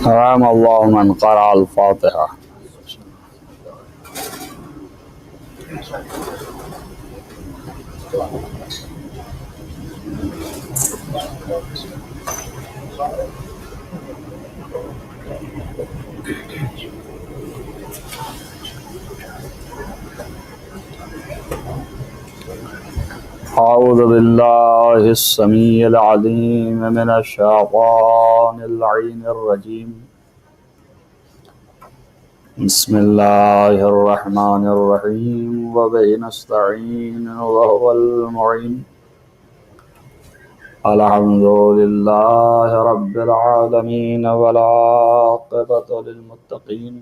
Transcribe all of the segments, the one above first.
رحم اللہ من قرأ الفاتحہ. اعوذ باللہ السمیع العلیم من الشیطان اللعین الرجیم. بسم اللہ الرحمن الرحیم وبہ نستعین وهو المعین. الحمد للہ رب العالمین والعاقبۃ للمتقین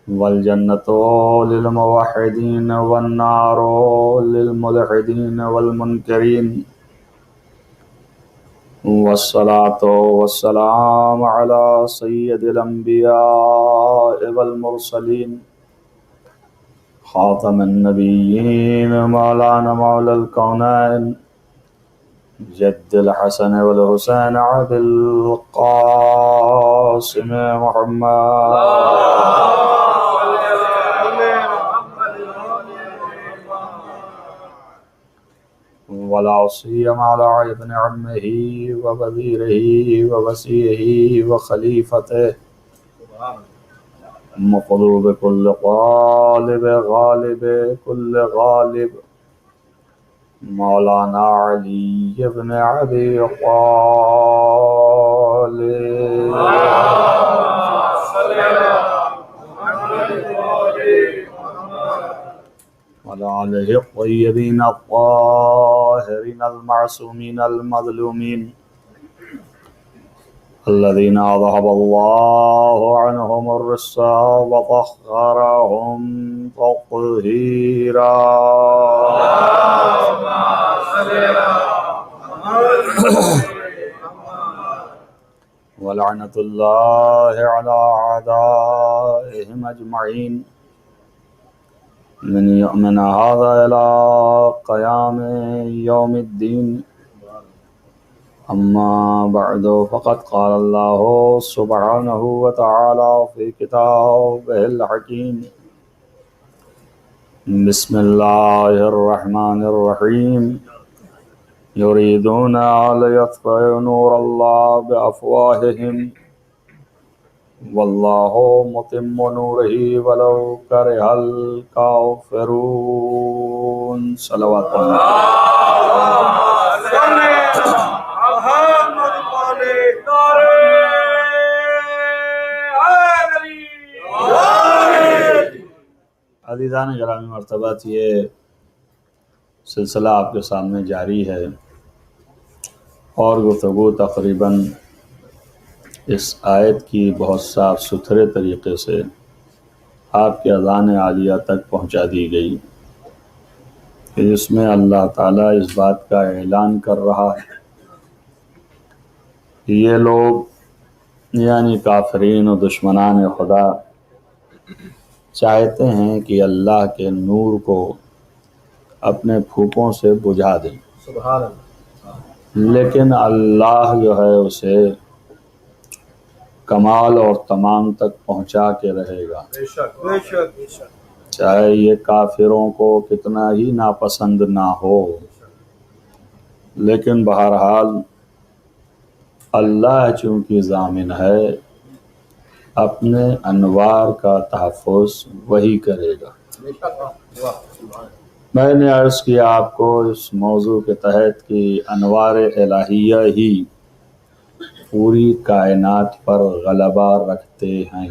والجنۃ للموحدین والنار للملحدین والمنکرین والصلاة والسلام علی سید الانبیاء والمرسلین خاتم النبیین مولانا مولا الکونین جد الحسن والحسین عبد القاسم محمد ولا سيما على ابن عمه ووزيره ووصيه وخليفته مطلوب كل طالب غالب كل غالب مولانا علي بن ابي طالب وعلى آله الطيبين الطاهرين المعصومين المظلومين الذين أذهب الله عنهم الرجس وطهرهم تطهيرا. ولعنة الله على أعدائهم أجمعين من يؤمن هذا إلى قيام يوم الدين. أما بعد فقد قال الله سبحانه وتعالى في كتابه الحكيم بسم الله الرحمن الرحيم يريدون أن يطفئوا نور الله بأفواههم واللہ متم نورہ ولو کرہ الکافرون. صلوات عزیزان گرامی مرتبہ، یہ سلسلہ آپ کے سامنے جاری ہے اور گفتگو تقریباً اس آیت کی بہت صاف ستھرے طریقے سے آپ کے اذان عالیہ تک پہنچا دی گئی کہ جس میں اللہ تعالیٰ اس بات کا اعلان کر رہا ہے کہ یہ لوگ یعنی کافرین و دشمنان خدا چاہتے ہیں کہ اللہ کے نور کو اپنے پھوکوں سے بجھا دیں، لیکن اللہ جو ہے اسے کمال اور تمام تک پہنچا کے رہے گا، چاہے یہ کافروں کو کتنا ہی ناپسند نہ ہو. لیکن بہرحال اللہ چونکہ ضامن ہے اپنے انوار کا تحفظ وہی کرے گا. میں نے عرض کیا آپ کو اس موضوع کے تحت کہ انوار الہیہ ہی پوری کائنات پر غلبہ رکھتے ہیں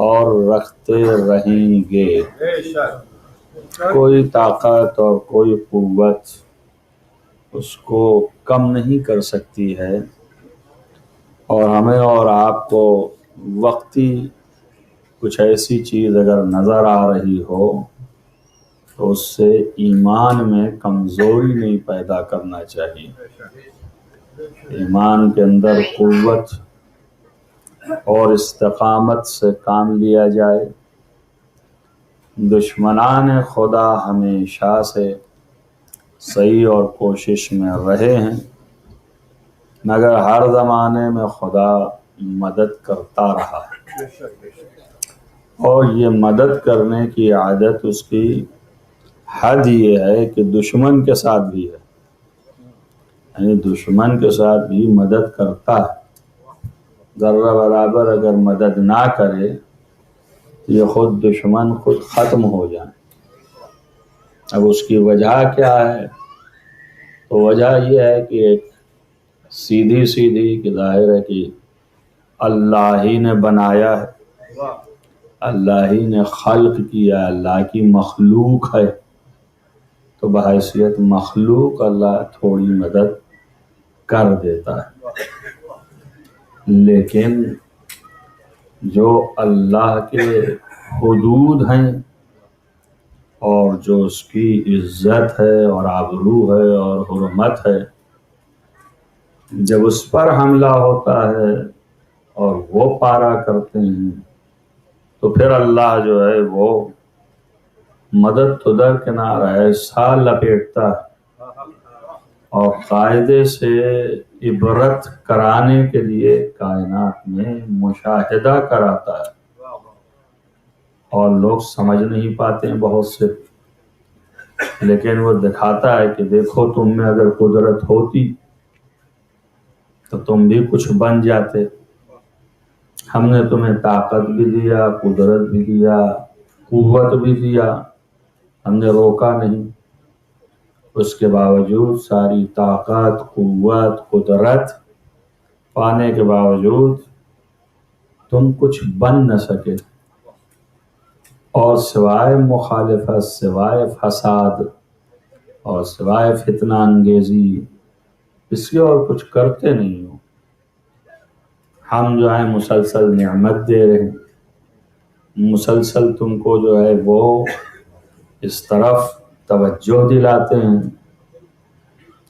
اور رکھتے رہیں گے. کوئی طاقت اور کوئی قوت اس کو کم نہیں کر سکتی ہے، اور ہمیں اور آپ کو وقتی کچھ ایسی چیز اگر نظر آ رہی ہو تو اس سے ایمان میں کمزوری نہیں پیدا کرنا چاہیے. ایمان کے اندر قوت اور استقامت سے کام لیا جائے. دشمنان خدا ہمیشہ سے صحیح اور کوشش میں رہے ہیں، مگر ہر زمانے میں خدا مدد کرتا رہا ہے، اور یہ مدد کرنے کی عادت اس کی حد یہ ہے کہ دشمن کے ساتھ بھی ہے، یعنی دشمن کے ساتھ بھی مدد کرتا ہے۔ ذرہ برابر اگر مدد نہ کرے تو یہ خود دشمن خود ختم ہو جائے۔ اب اس کی وجہ کیا ہے؟ تو وجہ یہ ہے کہ ایک سیدھی کہ ظاہر ہے کہ اللہ ہی نے بنایا ہے، اللہ ہی نے خلق کیا، اللہ کی مخلوق ہے، تو بحیثیت مخلوق اللہ تھوڑی مدد کر دیتا ہے۔ لیکن جو اللہ کے حدود ہیں اور جو اس کی عزت ہے اور آبرو ہے اور حرمت ہے، جب اس پر حملہ ہوتا ہے اور وہ پارا کرتے ہیں تو پھر اللہ جو ہے وہ مدد تو درکنار ایسا لپیٹتا ہے اور قاعدے سے عبرت کرانے کے لیے کائنات میں مشاہدہ کراتا ہے، اور لوگ سمجھ نہیں پاتے ہیں بہت سے، لیکن وہ دکھاتا ہے کہ دیکھو تم میں اگر قدرت ہوتی تو تم بھی کچھ بن جاتے، ہم نے تمہیں طاقت بھی دیا، قدرت بھی دیا، قوت بھی دیا، ہم نے روکا نہیں، اس کے باوجود ساری طاقت، قوت، قدرت پانے کے باوجود تم کچھ بن نہ سکے، اور سوائے مخالفت، سوائے فساد اور سوائے فتنہ انگیزی اس کے اور کچھ کرتے نہیں ہو۔ ہم جو ہے مسلسل نعمت دے رہے ہیں، مسلسل تم کو جو ہے وہ اس طرف توجہ دلاتے ہیں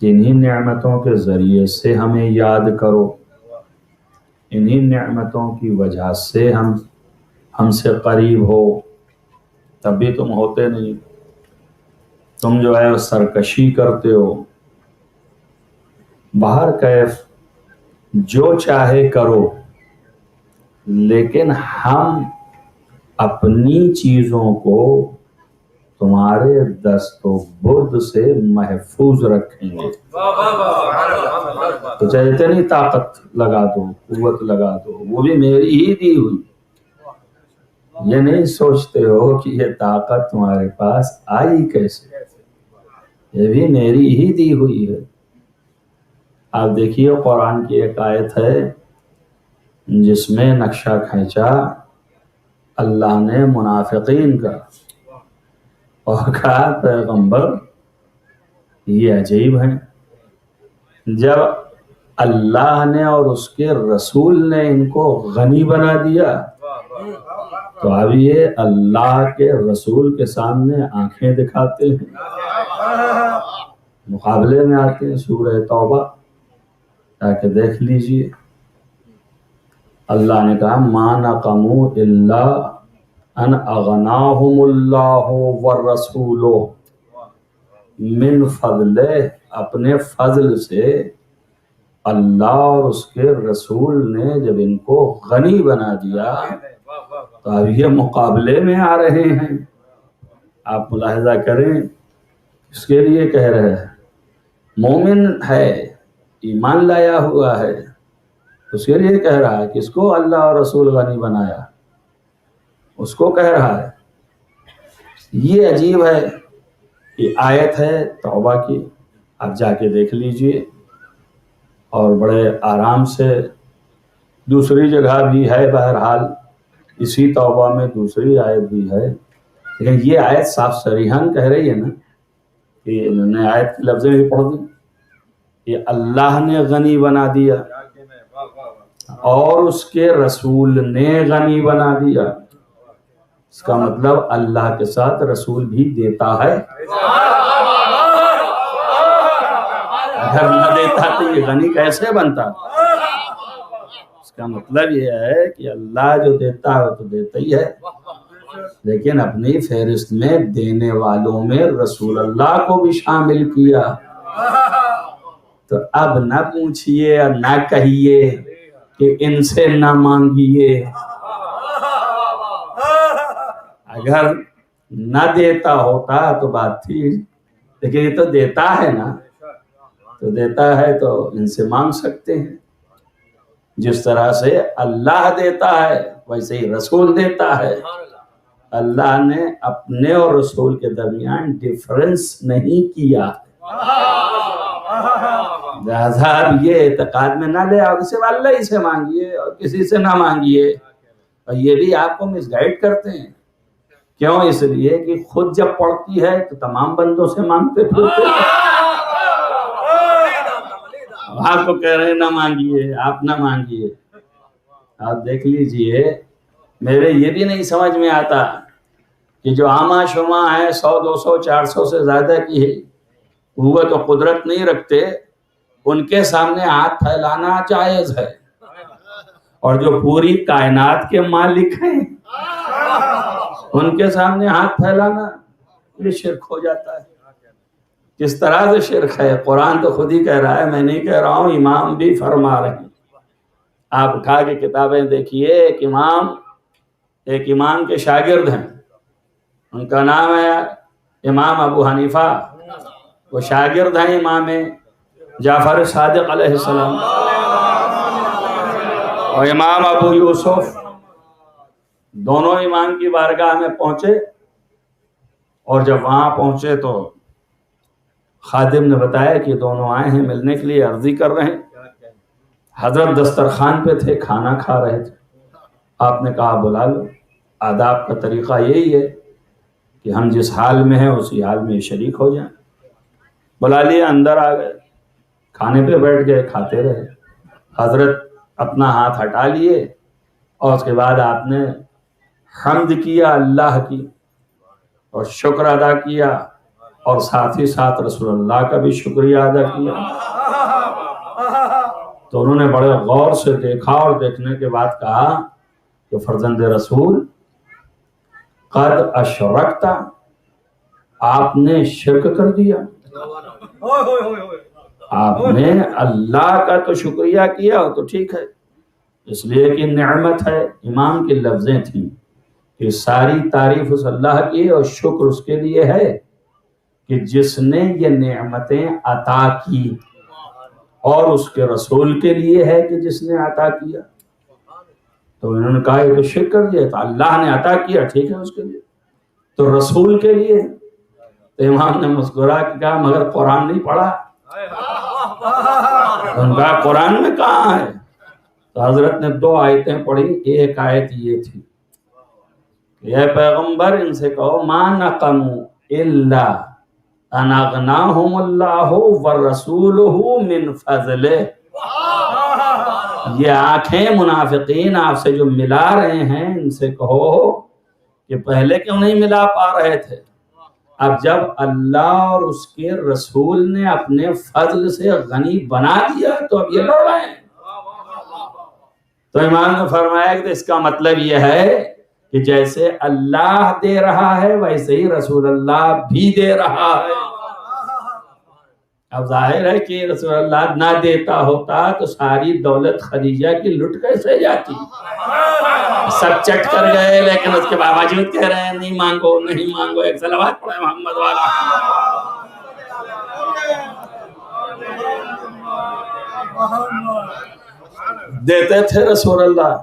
کہ انہی نعمتوں کے ذریعے سے ہمیں یاد کرو، انہی نعمتوں کی وجہ سے ہم سے قریب ہو، تب بھی تم ہوتے نہیں، تم جو ہے سرکشی کرتے ہو۔ باہر کیف جو چاہے کرو، لیکن ہم اپنی چیزوں کو تمہارے دست و برد سے محفوظ رکھیں گے۔ تو چاہے اتنی طاقت لگا دو، قوت لگا دو، وہ بھی میری ہی دی ہوئی، یہ نہیں سوچتے ہو کہ یہ طاقت تمہارے پاس آئی کیسے، یہ بھی میری ہی دی ہوئی ہے۔ آپ دیکھیے قرآن کی ایک آیت ہے جس میں نقشہ کھینچا اللہ نے منافقین کا، اور کہا پیغمبر یہ عجیب ہیں، جب اللہ نے اور اس کے رسول نے ان کو غنی بنا دیا تو اب یہ اللہ کے رسول کے سامنے آنکھیں دکھاتے ہیں، مقابلے میں آتے ہیں۔ سورہ توبہ تاکہ دیکھ لیجئے، اللہ نے کہا ما نقموا الا ان اغناہم اللہ والرسول من فضلہ، اپنے فضل سے اللہ اور اس کے رسول نے جب ان کو غنی بنا دیا تو اب یہ مقابلے میں آ رہے ہیں۔ آپ ملاحظہ کریں، اس کے لیے کہہ رہے ہیں مومن ہے، ایمان لایا ہوا ہے، اس کے لیے کہہ رہا ہے کہ اس کو اللہ اور رسول غنی بنایا، اس کو کہہ رہا ہے۔ یہ عجیب ہے، یہ آیت ہے توبہ کی، آپ جا کے دیکھ لیجئے، اور بڑے آرام سے دوسری جگہ بھی ہے، بہرحال اسی توبہ میں دوسری آیت بھی ہے، لیکن یہ آیت صاف صریحاً کہہ رہی ہے نا کہ انہوں نے آیت کی لفظیں بھی پڑھ دی، یہ اللہ نے غنی بنا دیا اور اس کے رسول نے غنی بنا دیا، اس کا مطلب اللہ کے ساتھ رسول بھی دیتا ہے، اگر نہ دیتا تو یہ غنی کیسے بنتا؟ اس کا مطلب یہ ہے کہ اللہ جو دیتا ہے وہ تو دیتا ہی ہے، لیکن اپنی فہرست میں دینے والوں میں رسول اللہ کو بھی شامل کیا۔ تو اب نہ پوچھئے اور نہ کہیے کہ ان سے نہ مانگیے۔ اگر نہ دیتا ہوتا تو بات تھی، لیکن یہ تو دیتا ہے نا، تو دیتا ہے تو ان سے مانگ سکتے ہیں۔ جس طرح سے اللہ دیتا ہے ویسے ہی رسول دیتا ہے۔ اللہ نے اپنے اور رسول کے درمیان ڈیفرنس نہیں کیا۔ لہذا اب یہ اعتقاد میں نہ لے آؤ کہ صرف اللہ ہی سے مانگیے اور کسی سے نہ مانگیے، اور یہ بھی آپ کو مس گائیڈ کرتے ہیں۔ کیوں؟ اس لیے کہ خود جب پڑتی ہے تو تمام بندوں سے مانگتے پھرتے ہیں۔ آپ کو کہہ رہے ہیں نہ مانگیے، آپ نہ مانگیے۔ آپ دیکھ لیجئے، میرے یہ بھی نہیں سمجھ میں آتا کہ جو عامہ شمع ہے 100 200 400 سے زیادہ کی ہے قوت و قدرت نہیں رکھتے، ان کے سامنے ہاتھ پھیلانا جائز ہے، اور جو پوری کائنات کے مالک ہیں ان کے سامنے ہاتھ پھیلانا یہ شرک ہو جاتا ہے۔ کس طرح سے شرک ہے؟ قرآن تو خود ہی کہہ رہا ہے، میں نہیں کہہ رہا ہوں، امام بھی فرما رہے ہیں۔ آپ اٹھا کے کتابیں دیکھیے، ایک امام کے شاگرد ہیں، ان کا نام ہے امام ابو حنیفہ، وہ شاگرد ہیں امام جعفر صادق علیہ السلام، اور امام ابو یوسف دونوں امام کی بارگاہ میں پہنچے، اور جب وہاں پہنچے تو خادم نے بتایا کہ دونوں آئے ہیں ملنے کے لیے، عرضی کر رہے ہیں۔ حضرت دسترخوان پہ تھے، کھانا کھا رہے تھے۔ آپ نے کہا بلا لو۔ آداب کا طریقہ یہی ہے کہ ہم جس حال میں ہیں اسی حال میں شریک ہو جائیں۔ بلا لیا، اندر آ گئے، کھانے پہ بیٹھ گئے، کھاتے رہے۔ حضرت اپنا ہاتھ ہٹا لیے، اور اس کے بعد آپ نے حمد کیا اللہ کی، اور شکر ادا کیا، اور ساتھ ہی ساتھ رسول اللہ کا بھی شکریہ ادا کیا۔ تو انہوں نے بڑے غور سے دیکھا، اور دیکھنے کے بعد کہا کہ فرزند رسول، قد اشرکت، آپ نے شرک کر دیا۔ آپ نے اللہ کا تو شکریہ کیا تو ٹھیک ہے، اس لیے کہ نعمت ہے۔ امام کی لفظیں تھیں کہ ساری تعریف اس اللہ کی اور شکر اس کے لیے ہے کہ جس نے یہ نعمتیں عطا کی، اور اس کے رسول کے لیے ہے کہ جس نے عطا کیا۔ تو انہوں نے کہا یہ تو شرک کر دیا، تو اللہ نے عطا کیا ٹھیک ہے اس کے لیے، تو رسول کے لیے۔ تو امام نے مسکرا کے کہا مگر قرآن نہیں پڑھا؟ انہوں نے کہا قرآن میں کہاں ہے؟ تو حضرت نے 2 آیتیں پڑھی۔ ایک آیت یہ تھی، اے پیغمبر ان سے کہو ما نقموا الا ان اغناہم اللہ ورسولہ من فضلہ۔ یہ آنکھیں منافقین آپ سے جو ملا رہے ہیں، ان سے کہو کہ پہلے کیوں نہیں ملا پا رہے تھے، اب جب اللہ اور اس کے رسول نے اپنے فضل سے غنی بنا دیا تو اب یہ لڑ رہے ہیں۔ تو امام نے فرمایا کہ اس کا مطلب یہ ہے کہ جیسے اللہ دے رہا ہے ویسے ہی رسول اللہ بھی دے رہا ہے۔ اب ظاہر ہے کہ رسول اللہ نہ دیتا ہوتا تو ساری دولت خدیجہ کی لٹ کیسے جاتی؟ سب چٹ کر گئے، لیکن اس کے باوجود کہہ رہے ہیں نہیں مانگو نہیں مانگو۔ ایک صلوات پڑھے محمد والا۔ دیتے تھے رسول اللہ۔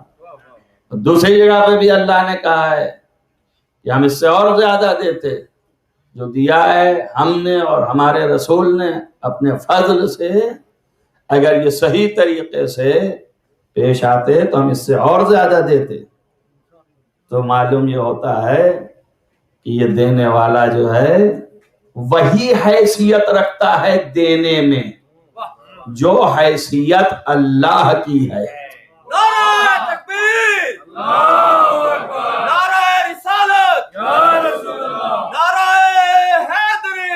دوسری جگہ پہ بھی اللہ نے کہا ہے کہ ہم اس سے اور زیادہ دیتے، جو دیا ہے ہم نے اور ہمارے رسول نے اپنے فضل سے، اگر یہ صحیح طریقے سے پیش آتے تو ہم اس سے اور زیادہ دیتے۔ تو معلوم یہ ہوتا ہے کہ یہ دینے والا جو ہے وہی حیثیت رکھتا ہے دینے میں جو حیثیت اللہ کی ہے۔ نعرہ تکبیر، نعرہ رسالت، نعرہ حیدری۔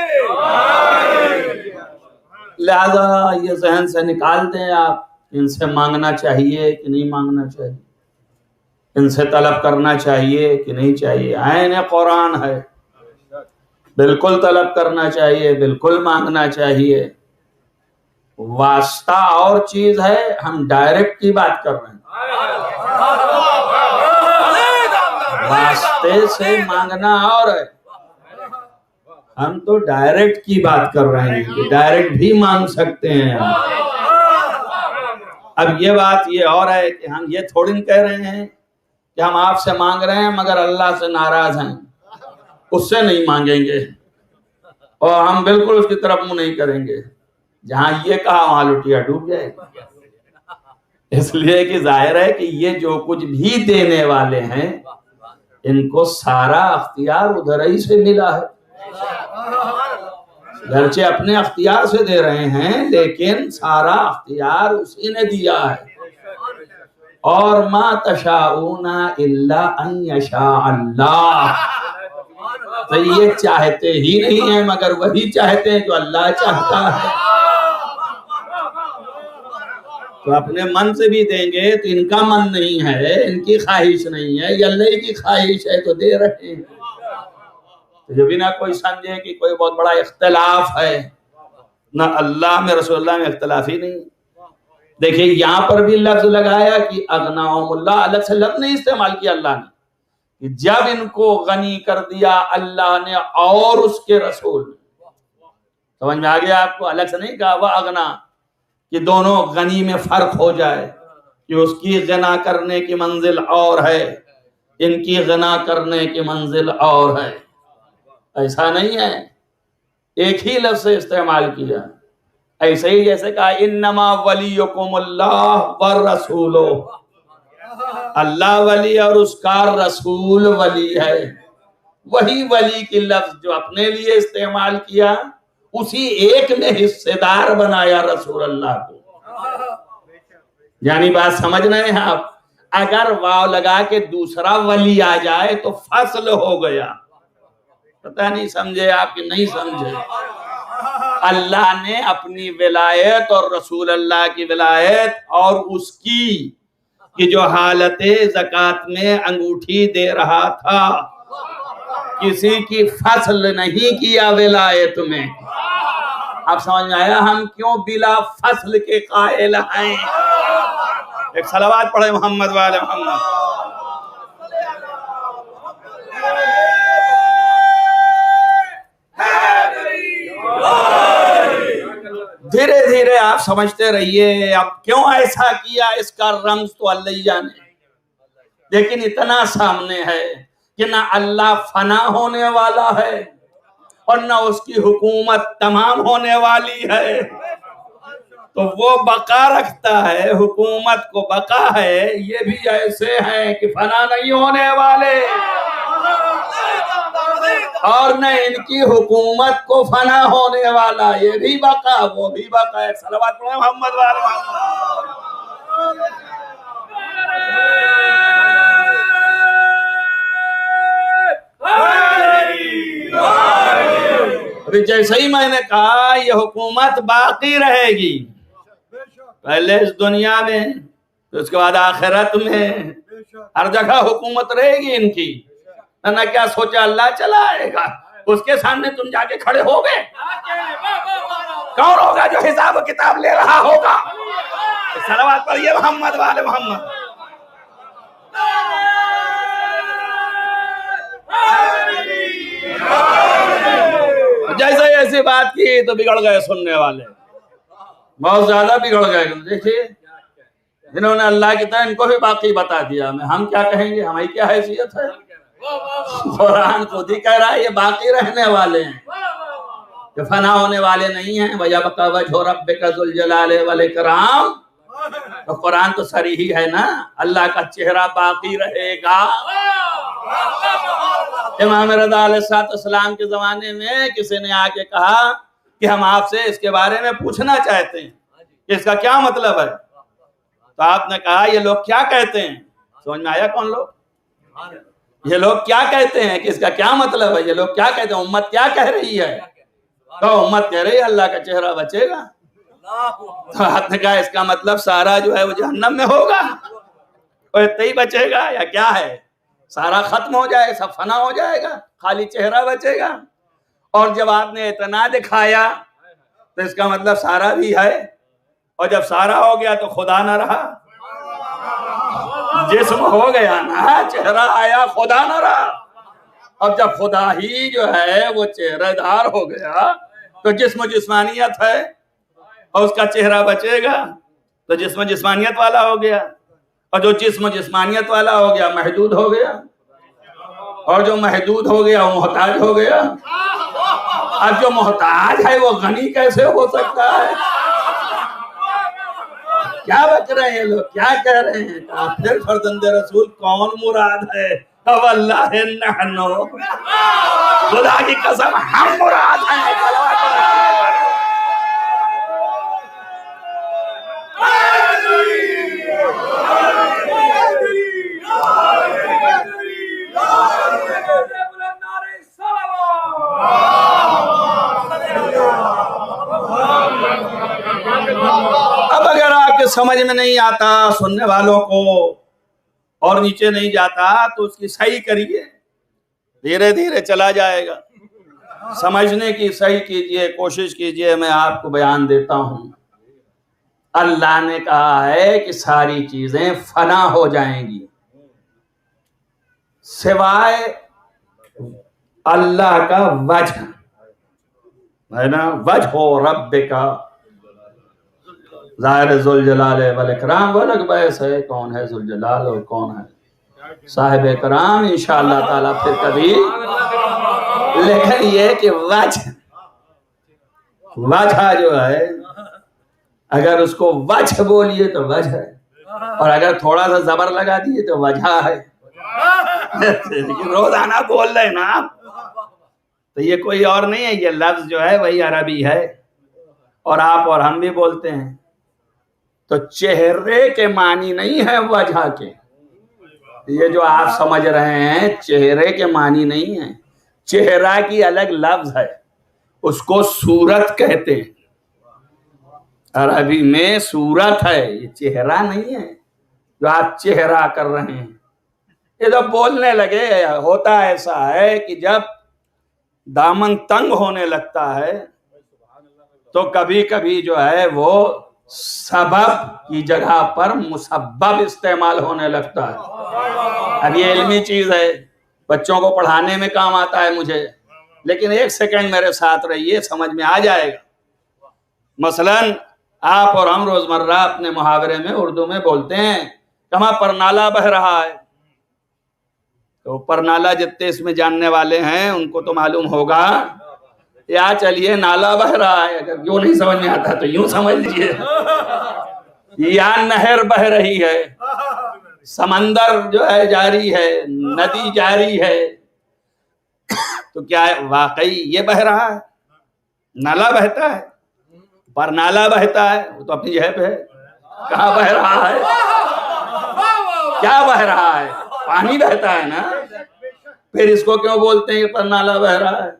لہذا یہ ذہن سے نکال دیں آپ، ان سے مانگنا چاہیے کہ نہیں مانگنا چاہیے۔ ان سے طلب کرنا چاہیے کہ نہیں چاہیے؟ عین قرآن ہے، بالکل طلب کرنا چاہیے، بالکل مانگنا چاہیے۔ واسطہ اور چیز ہے، ہم ڈائریکٹ کی بات کر رہے ہیں۔ واسطے سے مانگنا اور ہے، ہم تو ڈائریکٹ کی بات کر رہے ہیں کہ ڈائریکٹ بھی مانگ سکتے ہیں ہم۔ اب یہ بات یہ اور ہے کہ ہم یہ تھوڑی کہہ رہے ہیں کہ ہم آپ سے مانگ رہے ہیں مگر اللہ سے ناراض ہیں، اس سے نہیں مانگیں گے اور ہم بالکل اس کی طرف منہ نہیں کریں گے۔ جہاں یہ کہا وہاں لٹیا ڈوب جائے گی، اس لیے کہ ظاہر ہے کہ یہ جو کچھ بھی دینے والے ہیں ان کو سارا اختیار ادھر ہی سے ملا ہے۔ گرچہ اپنے اختیار سے دے رہے ہیں لیکن سارا اختیار اسی نے دیا ہے۔ اور ما تشاءون الا ان یشاء اللہ، تو یہ چاہتے ہی نہیں ہیں مگر وہی چاہتے ہیں جو اللہ چاہتا ہے۔ تو اپنے من سے بھی دیں گے تو ان کا من نہیں ہے، ان کی خواہش نہیں ہے، یہ اللہ کی خواہش ہے تو دے رہے ہیں۔ جو بھی نہ کوئی سمجھے کہ کوئی بہت بڑا اختلاف ہے، نہ اللہ میں رسول اللہ میں اختلاف ہی نہیں۔ دیکھیں یہاں پر بھی لفظ لگایا کہ اغناہم اللہ، الگ سے لفظ نہیں استعمال کیا اللہ نے، کہ جب ان کو غنی کر دیا اللہ نے اور اس کے رسول، سمجھ میں آ گیا آپ کو؟ الگ سے نہیں کہا وہ اغنا کہ دونوں غنی میں فرق ہو جائے، کہ اس کی غنا کرنے کی منزل اور ہے، ان کی غنا کرنے کی منزل اور ہے، ایسا نہیں ہے، ایک ہی لفظ سے استعمال کیا۔ ایسے ہی جیسے کہا انما ولیکم اللہ والرسول، اللہ ولی اور اس کا رسول ولی ہے۔ وہی ولی کی لفظ جو اپنے لیے استعمال کیا اسی ایک نے حصے دار بنایا رسول اللہ کو۔ یعنی بات سمجھ رہے ہیں آپ؟ اگر واو لگا کے دوسرا ولی آ جائے تو فصل ہو گیا۔ پتہ نہیں سمجھے آپ کہ نہیں سمجھے؟ اللہ نے اپنی ولایت اور رسول اللہ کی ولایت اور اس کی کہ جو حالت زکوٰۃ میں انگوٹھی دے رہا تھا، کسی کی فصل نہیں کیا ولایت میں۔ اب سمجھ میں آیا ہم کیوں بلا فصل کے قائل ہیں؟ ایک صلوات پڑھے محمد والے محمد۔ دھیرے دھیرے آپ سمجھتے رہیے اب کیوں ایسا کیا، اس کا رمز تو اللہ ہی جانے، لیکن اتنا سامنے ہے کہ نہ اللہ فنا ہونے والا ہے اور نہ اس کی حکومت تمام ہونے والی ہے، تو وہ بقا رکھتا ہے، حکومت کو بقا ہے، یہ بھی ایسے ہیں کہ فنا نہیں ہونے والے، اور نہ ان کی حکومت کو فنا ہونے والا، یہ بھی بقا وہ بھی بقا ہے۔ صلوات پڑھیں محمد والے محمد۔ ابھی جیسے ہی میں نے کہا یہ حکومت باقی رہے گی، پہلے اس دنیا میں، اس کے بعد آخرت میں، ہر جگہ حکومت رہے گی ان کی۔ نہ کیا سوچا اللہ چلائے گا، اس کے سامنے تم جا کے کھڑے ہو گئے، کون ہوگا جو حساب و کتاب لے رہا ہوگا؟ صلوات پڑھیے محمد والے محمد۔ جیسے ایسی بات کی تو بگڑ گئے سننے والے، بہت زیادہ بگڑ گئے۔ دیکھیے جنہوں نے اللہ کی طرح ان کو بھی باقی بتا دیا، ہم کیا کہیں گے؟ ہماری کیا حیثیت ہے؟ قرآن خود ہی کہہ رہا ہے یہ باقی رہنے والے ہیں، کہ فنا ہونے والے نہیں ہیں۔ وَيَبْقَى وَجْهُ رَبِّكَ ذُو الْجَلَالِ وَالْإِكْرَامِ، تو قرآن تو صریح ہے نا، اللہ کا چہرہ باقی رہے گا۔ امام رضا علیہ السلام کے زمانے میں کسی نے آ کے کہا کہ ہم آپ سے اس کے بارے میں پوچھنا چاہتے ہیں کہ اس کا کیا مطلب ہے، تو آپ نے کہا یہ لوگ کیا کہتے ہیں؟ سمجھ میں آیا کون لوگ؟ یہ لوگ کیا کہتے ہیں کہ اس کا کیا مطلب ہے؟ یہ لوگ کیا کہتے ہیں؟ امت کیا کہہ رہی ہے؟ تو امت کہہ رہی ہے اللہ کا چہرہ بچے گا۔ تو آپ نے کہا اس کا مطلب سارا جو ہے وہ جہنم میں ہوگا۔ وہ اتنا ہی بچے گا یا کیا ہے؟ سارا ختم ہو جائے، سب فنا ہو جائے گا، خالی چہرہ بچے گا۔ اور جب آپ نے اتنا دکھایا تو اس کا مطلب سارا بھی ہے، اور جب سارا ہو گیا تو خدا نہ رہا، جسم ہو گیا نا، چہرہ آیا، خدا نہ رہا۔ اب جب خدا ہی جو ہے وہ چہرہ دار ہو گیا تو جسم و جسمانیت ہے، اور اس کا چہرہ بچے گا تو جسم و جسمانیت والا ہو گیا، اور جو جسم و جسمانیت والا ہو گیا محدود ہو گیا، اور جو محدود ہو گیا وہ محتاج ہو گیا۔ اب جو محتاج ہے وہ غنی کیسے ہو سکتا ہے؟ کیا بک رہے ہیں لوگ، کیا کہہ رہے ہیں؟ کافر فرزند رسول کون مراد ہے؟ اب اللہ نحنو، خدا کی قسم ہم مراد ہیں۔ اب اگر آپ کے سمجھ میں نہیں آتا سننے والوں کو اور نیچے نہیں جاتا تو اس کی صحیح کریے، دھیرے دھیرے چلا جائے گا۔ سمجھنے کی صحیح کیجئے، کوشش کیجئے۔ میں آپ کو بیان دیتا ہوں، اللہ نے کہا ہے کہ ساری چیزیں فنا ہو جائیں گی سوائے اللہ کا وجہ ہے نا، وجہ رب کا ظاہر ذوالجلال والاکرام والگ بیس ہے۔ کون ہے ذوالجلال اور کون ہے صاحب کرام، انشاءاللہ تعالیٰ پھر کبھی۔ لیکن یہ کہ وجہ جو ہے، اگر اس کو وجہ بولیے تو وجہ ہے، اور اگر تھوڑا سا زبر لگا دیے تو وجہ ہے۔ روزانہ بول رہے نا آپ، تو یہ کوئی اور نہیں ہے، یہ لفظ جو ہے وہی عربی ہے، اور آپ اور ہم بھی بولتے ہیں۔ تو چہرے کے معنی نہیں ہے وجہ کے، یہ جو آپ سمجھ رہے ہیں چہرے کے معنی نہیں ہے۔ چہرہ کی الگ لفظ ہے، اس کو صورت کہتے ہیں، عربی میں صورت ہے، یہ چہرہ نہیں ہے جو آپ چہرہ کر رہے ہیں۔ یہ جب بولنے لگے، ہوتا ایسا ہے کہ جب دامن تنگ ہونے لگتا ہے تو کبھی کبھی جو ہے وہ سبب کی جگہ پر مسبب استعمال ہونے لگتا ہے۔ اب یہ علمی چیز ہے، بچوں کو پڑھانے میں کام آتا ہے مجھے، لیکن ایک سیکنڈ میرے ساتھ رہیے، سمجھ میں آ جائے گا۔ مثلاً آپ اور ہم روزمرہ اپنے محاورے میں اردو میں بولتے ہیں کہ ہمارا پرنالہ بہہ رہا ہے، تو پرنالہ جتنے اس میں جاننے والے ہیں ان کو تو معلوم ہوگا، یا چلیے نالا بہہ رہا ہے، اگر یوں نہیں سمجھ میں آتا تو یوں سمجھ لیجیے، یا نہر بہہ رہی ہے، سمندر جو ہے جاری ہے، ندی جاری ہے، تو کیا واقعی یہ بہہ رہا ہے؟ نالا بہتا ہے، پر نالا بہتا ہے، وہ تو اپنی جگہ پہ ہے، کہاں بہہ رہا ہے؟ کیا بہہ رہا ہے؟ پانی بہتا ہے نا، پھر اس کو کیوں بولتے ہیں پر نالا بہہ رہا ہے؟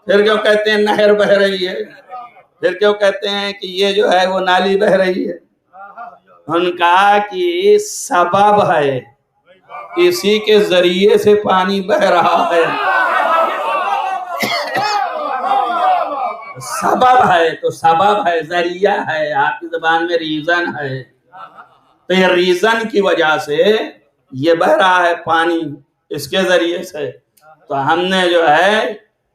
پھر کیوں کہتے ہیں نہر بہہ رہی ہے؟ پھر کیوں کہتے ہیں کہ یہ جو ہے وہ نالی بہہ رہی ہے؟ ان کا کہ سبب ہے، اسی کے ذریعے سے پانی بہہ رہا ہے، سبب ہے، تو سبب ہے، ذریعہ ہے، آپ کی زبان میں ریزن ہے، تو یہ ریزن کی وجہ سے یہ بہہ رہا ہے پانی، اس کے ذریعے سے۔ تو ہم نے جو ہے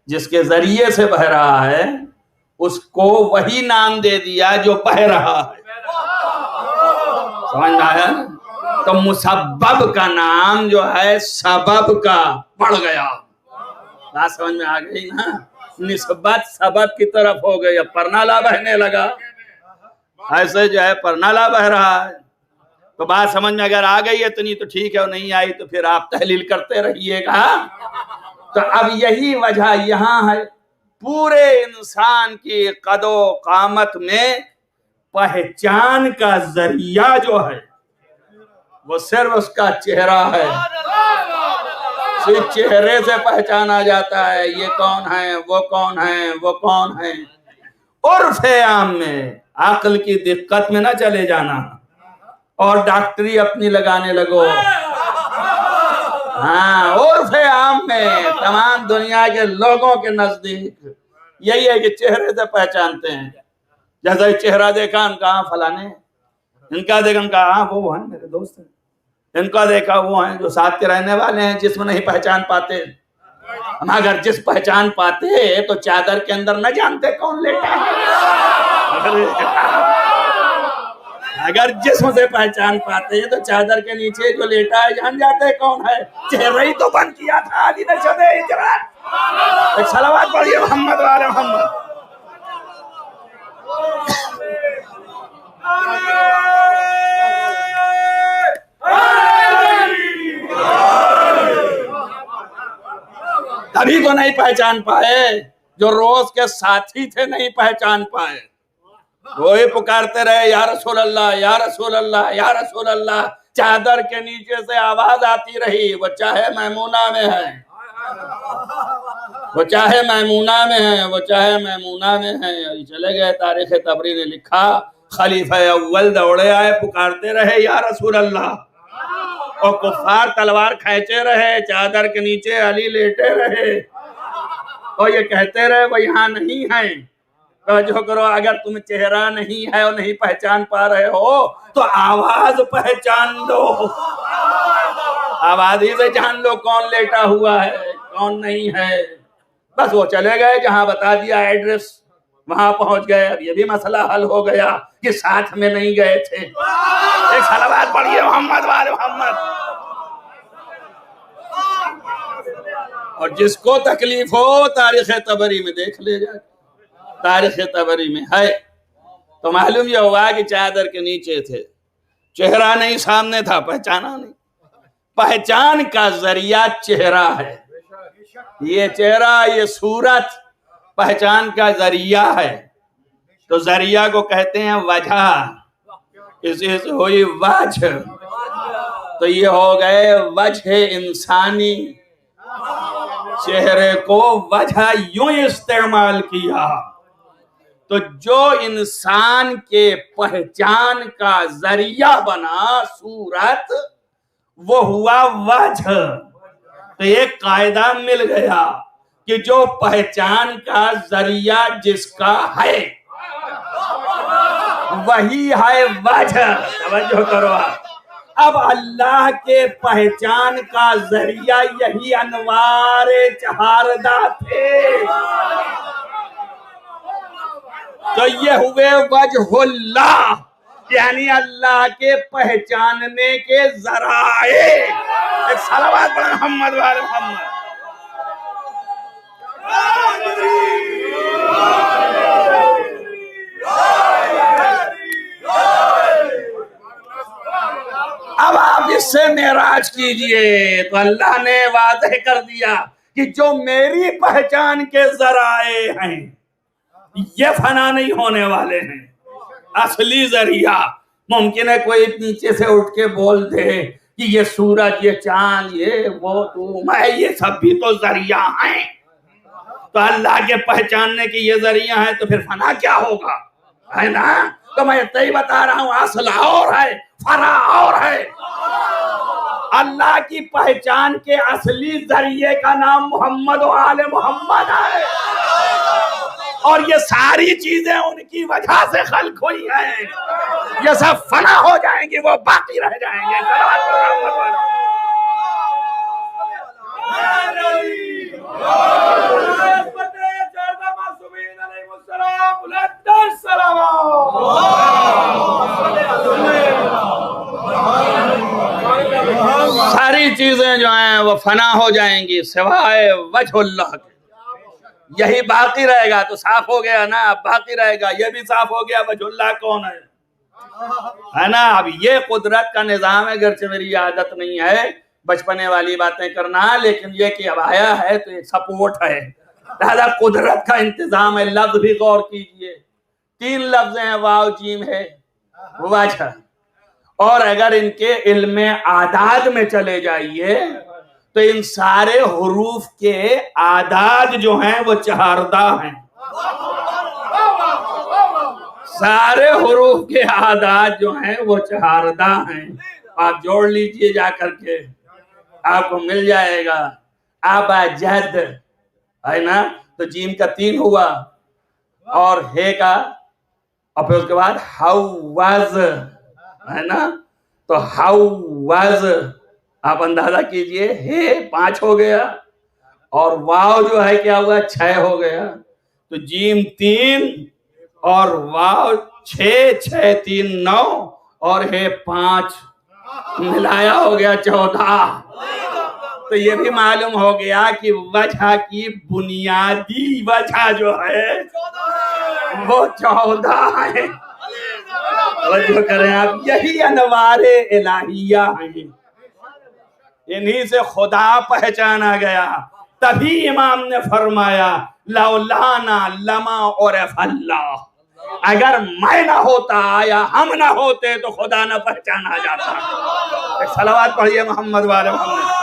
جس کے ذریعے سے بہہ رہا ہے اس کو وہی نام دے دیا جو بہہ رہا ہے، سمجھ میں آیا؟ تو مسبب کا نام جو ہے سبب کا پڑ گیا، بات سمجھ میں آ گئی نا، نسبت سبب کی طرف ہو گئی، اب پرنالہ بہنے لگا، ایسے جو ہے پرنالہ بہہ رہا ہے۔ تو بات سمجھ میں اگر آ گئی اتنی تو ٹھیک ہے، اور نہیں آئی تو پھر آپ تحلیل کرتے رہیے گا۔ تو اب یہی وجہ یہاں ہے، پورے انسان کی قد و قامت میں پہچان کا ذریعہ جو ہے وہ صرف اس کا چہرہ ہے، صرف چہرے سے پہچانا جاتا ہے یہ کون ہے، وہ کون ہے، وہ کون ہے۔ عرف عام میں عقل کی دقت میں نہ چلے جانا، اور ڈاکٹری اپنی لگانے لگو. ہاں، عرف عام میں تمام دنیا کے لوگوں کے نزدیک یہی ہے کہ چہرے سے پہچانتے ہیں. جیسا چہرہ دیکھا ان کا فلانے، ان کا دیکھا ان کا وہ ہیں میرے دوست ہیں، ان کا دیکھا وہ ہیں جو ساتھ کے رہنے والے ہیں. جسم نہیں پہچان پاتے. ہم اگر جس پہچان پاتے تو چادر کے اندر نہ جانتے کون لیٹا ہے. اگر جسم سے پہچان پاتے تو چادر کے نیچے جو لیٹا ہے جان جاتے کون ہے. چہرہ ہی تو بند کیا تھا علی نے شب ہجرت. ایک صلوات پڑھیے محمد والے محمد. تبھی تو نہیں پہچان پائے. جو روز کے ساتھی تھے نہیں پہچان پائے. وہی پکارتے رہے یا رسول اللہ یا رسول اللہ یا رسول اللہ. چادر کے نیچے سے آواز آتی رہی. وہ چاہے میمونہ میں ہے، وہ چاہے میمونہ میں ہے، وہ چاہے میمونہ میں ہے. چلے گئے. تاریخ طبری نے لکھا خلیفہ اول دوڑے آئے، پکارتے رہے یا رسول اللہ. اور کفار تلوار کھینچے رہے. چادر کے نیچے علی لیٹے رہے اور یہ کہتے رہے وہ یہاں نہیں ہے. توجہ کرو، اگر تم چہرہ نہیں ہے اور نہیں پہچان پا رہے ہو تو آواز پہچان دو. آواز ہی سے جان لو کون لیٹا ہوا ہے کون نہیں ہے. بس وہ چلے گئے، جہاں بتا دیا ایڈریس وہاں پہنچ گئے. اب یہ بھی مسئلہ حل ہو گیا کہ ساتھ میں نہیں گئے تھے. ایک صلوات پڑھیے محمد والے محمد. اور جس کو تکلیف ہو تاریخ طبری میں دیکھ لے جائے. تاریخ طبری میں ہے تو معلوم یہ ہوا کہ چادر کے نیچے تھے. چہرہ نہیں سامنے تھا، پہچانا نہیں. پہچان کا ذریعہ چہرہ ہے. یہ چہرہ، یہ صورت پہچان کا ذریعہ ہے. تو ذریعہ کو کہتے ہیں وجہ. اسی سے ہوئی وجہ. تو یہ ہو گئے وجہ انسانی. چہرے کو وجہ یوں استعمال کیا تو جو انسان کے پہچان کا ذریعہ بنا صورت، وہ ہوا وجہ. تو ایک قاعدہ مل گیا کہ جو پہچان کا ذریعہ جس کا ہے وہی ہے وجہ. توجہ کرو. اب اللہ کے پہچان کا ذریعہ یہی انوار چہاردہ تھے. تو یہ ہوئے وجہ اللہ، یعنی اللہ کے پہچاننے کے ذرائع. ایک صلوات پڑھیں محمد والے محمد. اب آپ اس سے معراج کیجئے تو اللہ نے واضح کر دیا کہ جو میری پہچان کے ذرائع ہیں یہ فنا نہیں ہونے والے ہیں. اصلی ذریعہ ممکن ہے کوئی نیچے سے اٹھ کے بول دے کہ یہ سورج، یہ چاند، یہ وہ تو میں، یہ سب بھی تو ذریعہ ہیں. تو اللہ کے پہچاننے کی یہ ذریعہ ہیں تو پھر فنا کیا ہوگا، ہے نا. تو میں اتنا بتا رہا ہوں، اصل اور ہے، فرع اور ہے. اللہ کی پہچان کے اصلی ذریعے کا نام محمد و آل محمد ہے. اور یہ ساری چیزیں ان کی وجہ سے خلق ہوئی ہیں. یہ سب فنا ہو جائیں گی، وہ باقی رہ جائیں گے. ساری چیزیں جو ہیں وہ فنا ہو جائیں گی سوائے وجہ اللہ کے. یہی باقی رہے گا. تو صاف ہو گیا نا، اب باقی رہے گا. یہ بھی صاف ہو گیا وجہ اللہ کون ہے نا. اب یہ قدرت کا نظام ہے. گرچہ میری عادت نہیں ہے بچپنے والی باتیں کرنا، لیکن یہ کہ اب آیا ہے تو ایک سپورٹ ہے. لہذا قدرت کا انتظام ہے. لفظ بھی غور کیجئے. 3 لفظ ہیں، واو جیم ہے، وجہ. اور اگر ان کے علم اعداد میں چلے جائیے تو ان سارے حروف کے اعداد جو ہیں وہ 14 ہیں. سارے حروف کے عادات جو ہیں وہ 14 ہیں. آپ جوڑ لیجئے جا کر کے، آپ کو مل جائے گا. ابجد ہے نا، تو جیم کا 3 ہوا اور ہے کا، اور پھر اس کے بعد حوض ہے نا، تو حوض آپ اندازہ کیجئے ہے 5 ہو گیا اور واو جو ہے کیا ہوا 6 ہو گیا. تو جیم 3 اور واو 6 6 3 9 اور ہے 5 ملایا ہو گیا 14. تو یہ بھی معلوم ہو گیا کہ وجہ کی بنیادی وجہ جو ہے وہ 14 ہے. توجہ کریں آپ، یہی انوار الہیہ ہیں، انہی سے خدا پہچانا گیا. تبھی امام نے فرمایا لولانا لما عرف اللہ، اگر میں نہ ہوتا یا ہم نہ ہوتے تو خدا نہ پہچانا جاتا. ایک صلوات پڑھیے محمد والے محمد.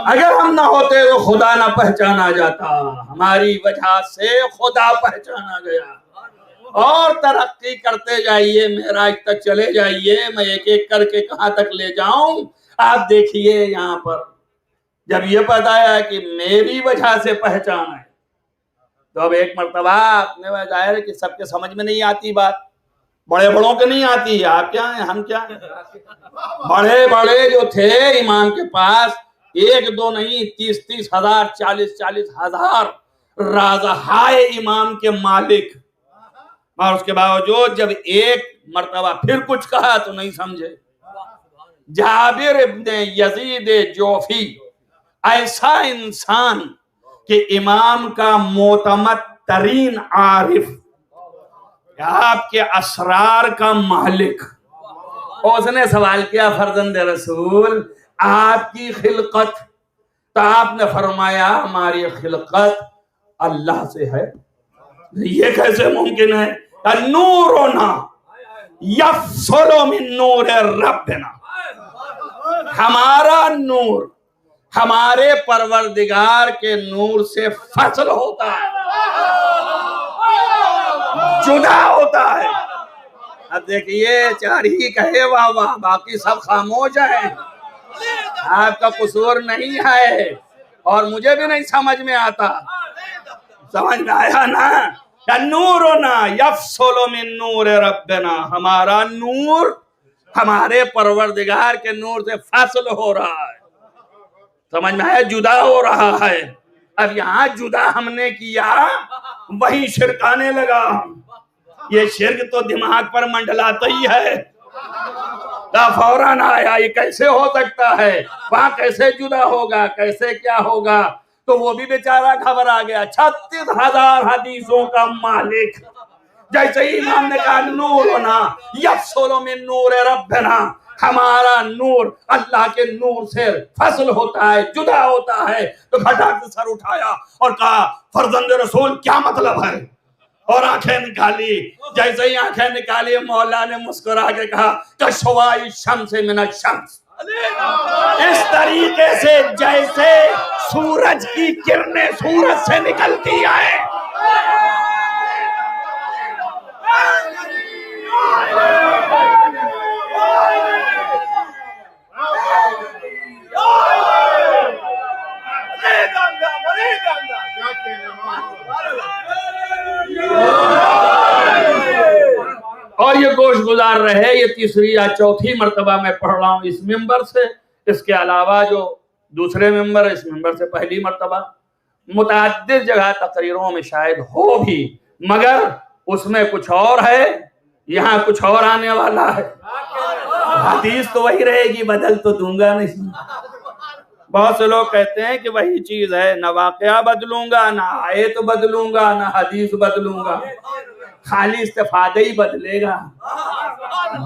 اگر ہم نہ ہوتے تو خدا نہ پہچانا جاتا، ہماری وجہ سے خدا پہچانا گیا. اور ترقی کرتے جائیے، معراج تک چلے جائیے، میں ایک ایک کر کے کہاں تک لے جاؤں. آپ دیکھیے یہاں پر جب یہ پتا ہے کہ میری وجہ سے پہچان ہے، تو اب ایک مرتبہ اپنے ظاہر ہے کہ سب کے سمجھ میں نہیں آتی بات، بڑے بڑوں کے نہیں آتی. آپ کیا ہیں، ہم کیا ہیں. بڑے بڑے جو تھے امام کے پاس 1 2 نہیں 30 ہزار 40 ہزار رازہائے امام کے مالک، اور اس کے باوجود جب ایک مرتبہ پھر کچھ کہا تو نہیں سمجھے. جابر ابن یزید جوفی ایسا انسان کہ امام کا معتمد ترین عارف، آپ کے اسرار کا مالک، اس نے سوال کیا فرزند رسول آپ کی خلقت، تو آپ نے فرمایا ہماری خلقت اللہ سے ہے. یہ کیسے ممکن ہے؟ نورنا یفصل من نور ربنا، ہمارا نور ہمارے پروردگار کے نور سے فصل ہوتا ہے، جدا ہوتا ہے. اب دیکھیے 4 ہی کہے واہ واہ، باقی سب خاموش ہیں. آپ کا قصور نہیں ہے اور مجھے بھی نہیں سمجھ میں آتا. سمجھ میں آیا نا؟ نورنا یفصل من نور ربنا، ہمارا نور ہمارے پروردگار کے نور سے فصل ہو رہا ہے. سمجھ میں آیا؟ جدا ہو رہا ہے. اب یہاں جدا ہم نے کیا، وہی شرک آنے لگا. یہ شرک تو دماغ پر منڈلاتا ہی ہے. فوراً آیا یہ کیسے ہو سکتا ہے، وہاں کیسے جدا ہوگا، کیسے کیا ہوگا. تو وہ بھی بیچارہ گھبرا گیا. 36,000 حدیثوں کا مالک، جیسے ہی امام نے کہا نورنا یفصل من نور ربنا، ہمارا نور اللہ کے نور سے فصل ہوتا ہے، جدا ہوتا ہے، تو کھٹک سے سر اٹھایا اور کہا فرزند رسول کیا مطلب ہے، اور آنکھیں نکالی. جیسے ہی آنکھیں نکالی مولا نے مسکرا کے کہا کشواء الشمس من الشمس، اس طریقے سے جیسے سورج کی کرنیں سورج سے نکلتی ہیں. اور یہ گوشت گزار رہے، یہ 3 یا 4 مرتبہ میں پڑھ رہا ہوں اس ممبر سے. اس کے علاوہ جو دوسرے ممبر، اس ممبر سے پہلی مرتبہ متعدد جگہ تقریروں میں شاید ہو بھی، مگر اس میں کچھ اور ہے، یہاں کچھ اور آنے والا ہے. حدیث تو وہی رہے گی، بدل تو دوں گا نہیں. بہت سے لوگ کہتے ہیں کہ وہی چیز ہے، نہ واقعہ بدلوں گا، نہ آیت بدلوں گا، نہ حدیث بدلوں گا، خالی استفادہ ہی بدلے گا.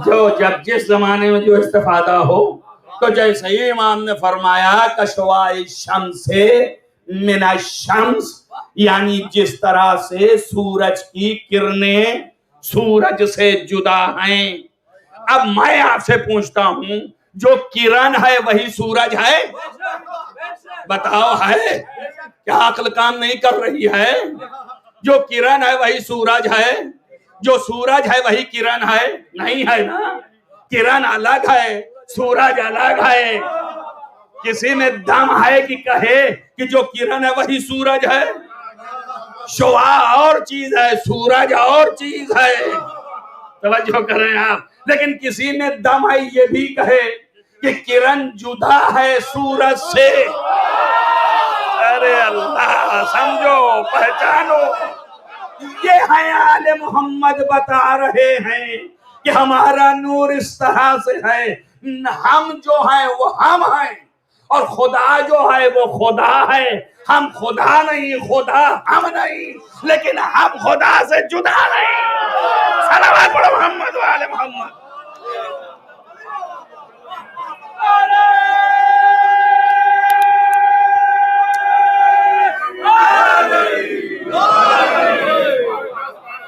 جو جب جس زمانے میں جو استفادہ ہو. تو جیسے ہی امام نے فرمایا کشواء الشمس من الشمس، یعنی جس طرح سے سورج کی کرنیں سورج سے جدا ہیں. اب میں آپ سے پوچھتا ہوں جو کرن ہے وہی سورج ہے؟ بتاؤ ہے؟ کیا عقل کام نہیں کر رہی ہے؟ جو کرن ہے وہی سورج ہے؟ جو سورج ہے وہی کرن ہے؟ نہیں ہے نا، کرن الگ ہے، سورج الگ ہے۔ کسی میں دم ہے کہ کہے کہ جو کرن ہے وہی سورج ہے؟ شعاع اور چیز ہے، سورج اور چیز ہے، توجہ کریں آپ۔ لیکن کسی میں دم ہے یہ بھی کہے کہ کرن جدا ہے سورج سے۔ ارے اللہ، سمجھو، پہچانو۔ یہ ہے آل محمد بتا رہے ہیں کہ ہمارا نور اس طرح سے ہے، ہم جو ہیں وہ ہم ہیں، اور خدا جو ہے وہ خدا ہے۔ ہم خدا نہیں، خدا ہم نہیں، لیکن ہم خدا سے جدا نہیں۔ صلوات پڑھو محمد و آل محمد۔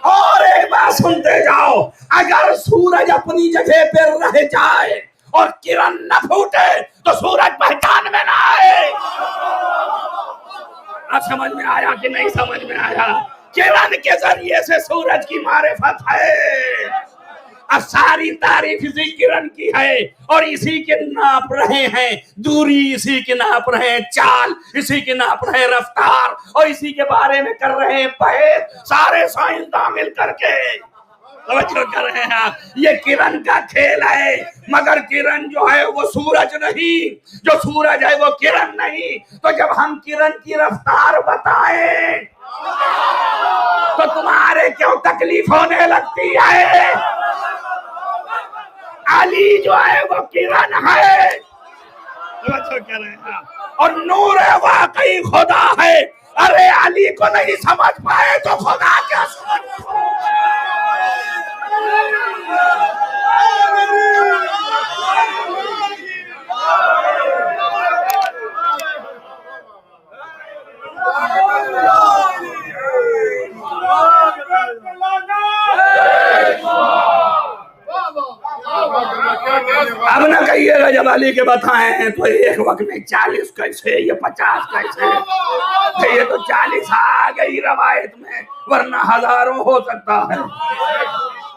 اور ایک بات سنتے جاؤ، اگر سورج اپنی جگہ پر رہ جائے اور کرن نہ پھوٹے تو سورج پہچان میں نہ آئے۔ اب سمجھ میں آیا کہ نہیں سمجھ میں آیا؟ کرن کے ذریعے سے سورج کی معرفت ہے۔ اب ساری تعریف اسی کرن کی ہے، اور اسی کے ناپ رہے ہیں دوری، اسی کے ناپ رہے ہیں چال، اسی کے ناپ رہے ہیں رفتار، اور اسی کے بارے میں کر رہے ہیں بحث سارے سائنسداں مل کر کے۔ توجہ کر رہے ہیں، یہ کرن کا کھیل ہے، مگر کرن جو ہے وہ سورج نہیں، جو سورج ہے وہ کرن نہیں۔ تو جب ہم کرن کی رفتار بتائیں تو تمہارے کیوں تکلیف ہونے لگتی ہے؟ علی جو ہے وہ کرن ہے، توجہ کر رہے ہیں، اور نور واقعی خدا ہے۔ ارے علی کو نہیں سمجھ پائے تو خدا کیا سمجھ پائے؟ اب نہ کہیے گا جب علی کے بتائیں ہیں تو ایک وقت میں 40 کیسے، یہ 50 کیسے؟ یہ تو 40 آ گئی روایت میں، ورنہ ہزاروں ہو سکتا ہے۔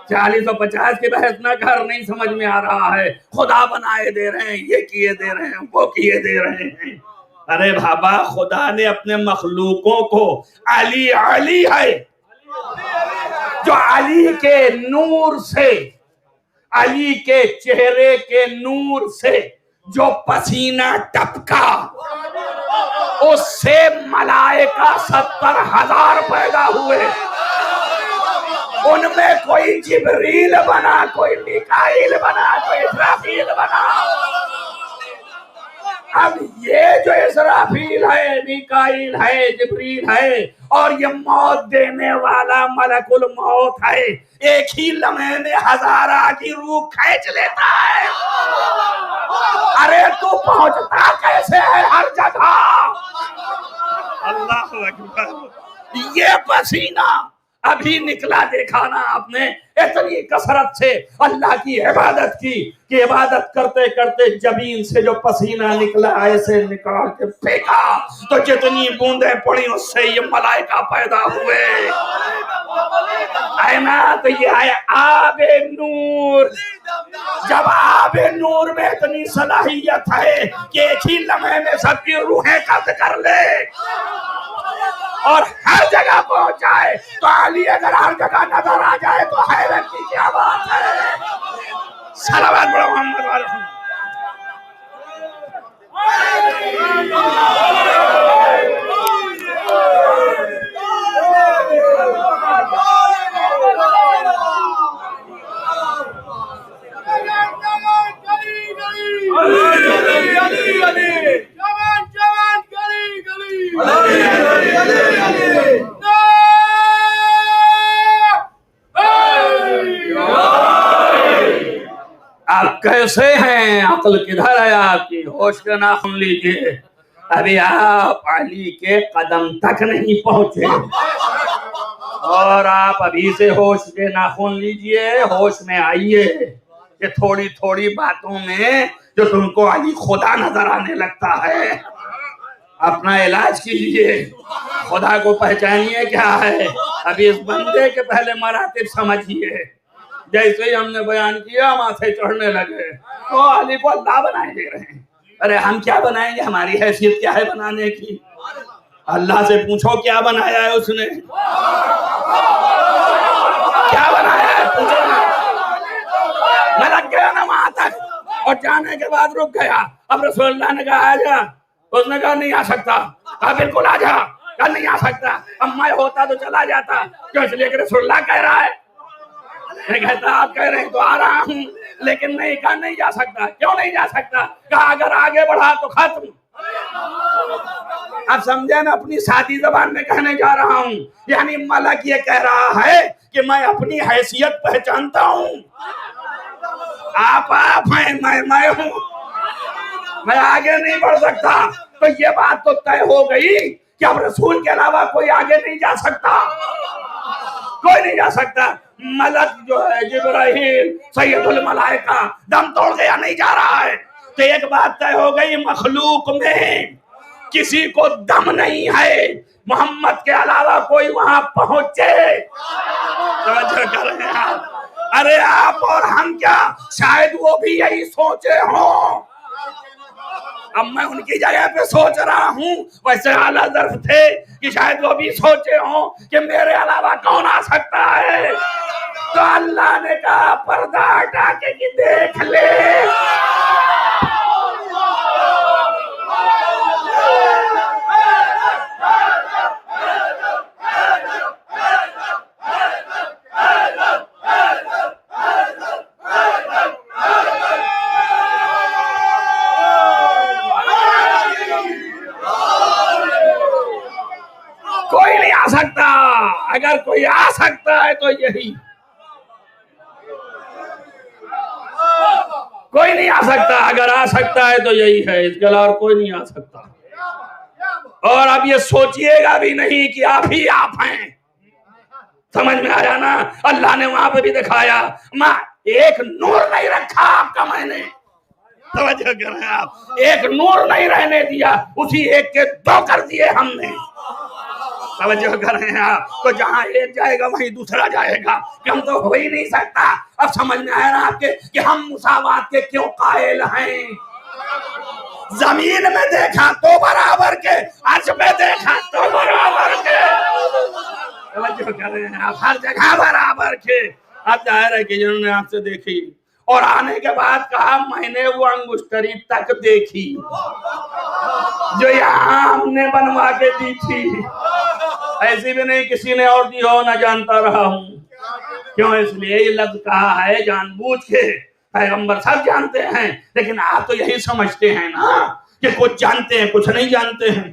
40 اور 50 کی بحث نہ کر، نہیں سمجھ میں آ رہا ہے۔ خدا بنائے دے رہے ہیں، یہ کیے دے رہے ہیں، وہ کیے دے رہے ہیں۔ ارے بابا، خدا نے اپنے مخلوقوں کو علی علی ہے، جو علی کے نور سے، علی کے چہرے کے نور سے جو پسینہ ٹپکا، اس سے ملائکہ 70,000 پیدا ہوئے۔ ان میں کوئی جبریل بنا، کوئی میکائیل بنا، کوئی اسرافیل بنا۔ اب یہ جو اسرافیل ہے، میکائیل ہے، جبریل ہے، اور یہ موت دینے والا ملک الموت ہے، ایک ہی لمحے میں 1000 کی روح کھینچ لیتا ہے۔ ارے تو پہنچتا کیسے ہے ہر جگہ؟ اللہ اکبر۔ یہ پسینہ ابھی نکلا، دیکھا نا آپ نے، اتنی کثرت سے اللہ کی عبادت کی کہ عبادت کرتے کرتے جبین سے جو پسینہ نکلا ایسے نکال کے پھینکا تو جتنی بوندیں پڑی اس سے یہ ملائکہ پیدا ہوئے۔ ہے نا؟ تو یہ ہے آب نور۔ جب آب نور میں اتنی صلاحیت ہے کہ ایک ہی لمحے میں سب کی روحیں قبض کر لے اور ہر جگہ پہنچ جائے، تو علی اگر ہر جگہ نظر آ جائے تو حیرت کی کیا بات ہے؟ صلوات پڑھو محمد و آل محمد۔ آپ کیسے ہیں؟ عقل کدھر ہے آپ کی؟ ہوش کا ناخن لیجئے، ابھی آپ علی کے قدم تک نہیں پہنچے، اور آپ ابھی سے ہوش کے ناخن لیجئے، ہوش میں آئیے کہ تھوڑی تھوڑی باتوں میں جو تم کو علی خدا نظر آنے لگتا ہے۔ اپنا علاج کیجئے، خدا کو پہچانیے کیا ہے، ابھی اس بندے کے پہلے مراتب سمجھیے۔ جیسے ہی ہم نے بیان کیا ماتھے چڑھنے لگے، تو علی کو اللہ بنائے دے رہے ہیں۔ ارے ہم کیا بنائیں گے، ہماری حیثیت کیا ہے بنانے کی؟ اللہ سے پوچھو کیا بنایا ہے اس نے، کیا بنایا ہے پوچھو نا۔ میں لگ گیا نا وہاں تک، اور جانے کے بعد رک گیا۔ اب رسول اللہ نے کہا آجا، اس نے کہا نہیں آ سکتا، کہا بالکل آجا، کہا نہیں آ سکتا۔ اب میں ہوتا تو چلا جاتا، کیوں؟ اس لیے کہ رسول اللہ کہہ رہا ہے۔ میں کہتا آپ کہہ رہے ہیں تو آ رہا ہوں، لیکن نہیں، کہا نہیں جا سکتا۔ کیوں نہیں جا سکتا؟ کہا اگر آگے بڑھا تو ختم۔ اب سمجھے میں اپنی سادی زبان میں کہنے جا رہا ہوں، یعنی ملک یہ کہہ رہا ہے کہ میں اپنی حیثیت پہچانتا ہوں، آپ ہیں، میں ہوں، میں آگے نہیں بڑھ سکتا۔ تو یہ بات تو طے ہو گئی کہ اب رسول کے علاوہ کوئی آگے نہیں جا سکتا، کوئی نہیں جا سکتا۔ ملک جو ہے جبرائیل سید الملائکہ دم توڑ گیا، نہیں جا رہا ہے۔ تو ایک بات طے ہو گئی، مخلوق میں کسی کو دم نہیں ہے محمد کے علاوہ کوئی وہاں پہنچے۔ توجہ کر رہے ہیں آپ؟ ارے آپ اور ہم کیا، شاید وہ بھی یہی سوچے ہوں۔ اب میں ان کی جگہ پہ سوچ رہا ہوں، ویسے اعلیٰ ظرف تھے کہ شاید وہ بھی سوچے ہوں کہ میرے علاوہ کون آ سکتا ہے۔ تو اللہ نے کہا پردہ ہٹا کے کہ دیکھ لے۔ کوئی نہیں آ سکتا، اگر کوئی آ سکتا ہے تو یہی، کوئی نہیں آ سکتا، اگر آ سکتا ہے تو یہی ہے، اس کے علاوہ اور کوئی نہیں آ سکتا۔ اور اب یہ سوچئے گا بھی نہیں کہ آپ ہی آپ ہیں۔ سمجھ میں آیا نا؟ اللہ نے وہاں پہ بھی دکھایا، میں ایک نور نہیں رکھا آپ کا، میں نے، توجہ کر رہے ہیں آپ، ایک نور نہیں رہنے دیا، اسی ایک کے دو کر دیے ہم نے۔ توجہ کر رہے ہیں آپ؟ تو جہاں ایک جائے گا وہیں دوسرا جائے گا، کہ ہم تو ہو ہی نہیں سکتا۔ اب سمجھ میں آیا نا آپ کے کہ ہم مساوات کے کیوں قائل ہیں؟ زمین میں دیکھا تو برابر کے، عرش میں دیکھا تو برابر کے، توجہ کر رہے ہیں آپ، ہر جگہ برابر کے۔ اب ظاہر ہے کہ جنہوں نے آپ سے دیکھی اور آنے کے بعد کہا میں نے وہ انگشتری تک دیکھی جو یہاں ہم نے بنوا کے دی تھی، ایسی بھی نہیں کسی نے اور دی ہو، نہ جانتا رہا ہوں۔ کیوں؟ اس لیے یہ لفظ کہا ہے جان بوجھ کے، پیغمبر سب جانتے ہیں، لیکن آپ تو یہی سمجھتے ہیں نا کہ کچھ جانتے ہیں کچھ نہیں جانتے ہیں۔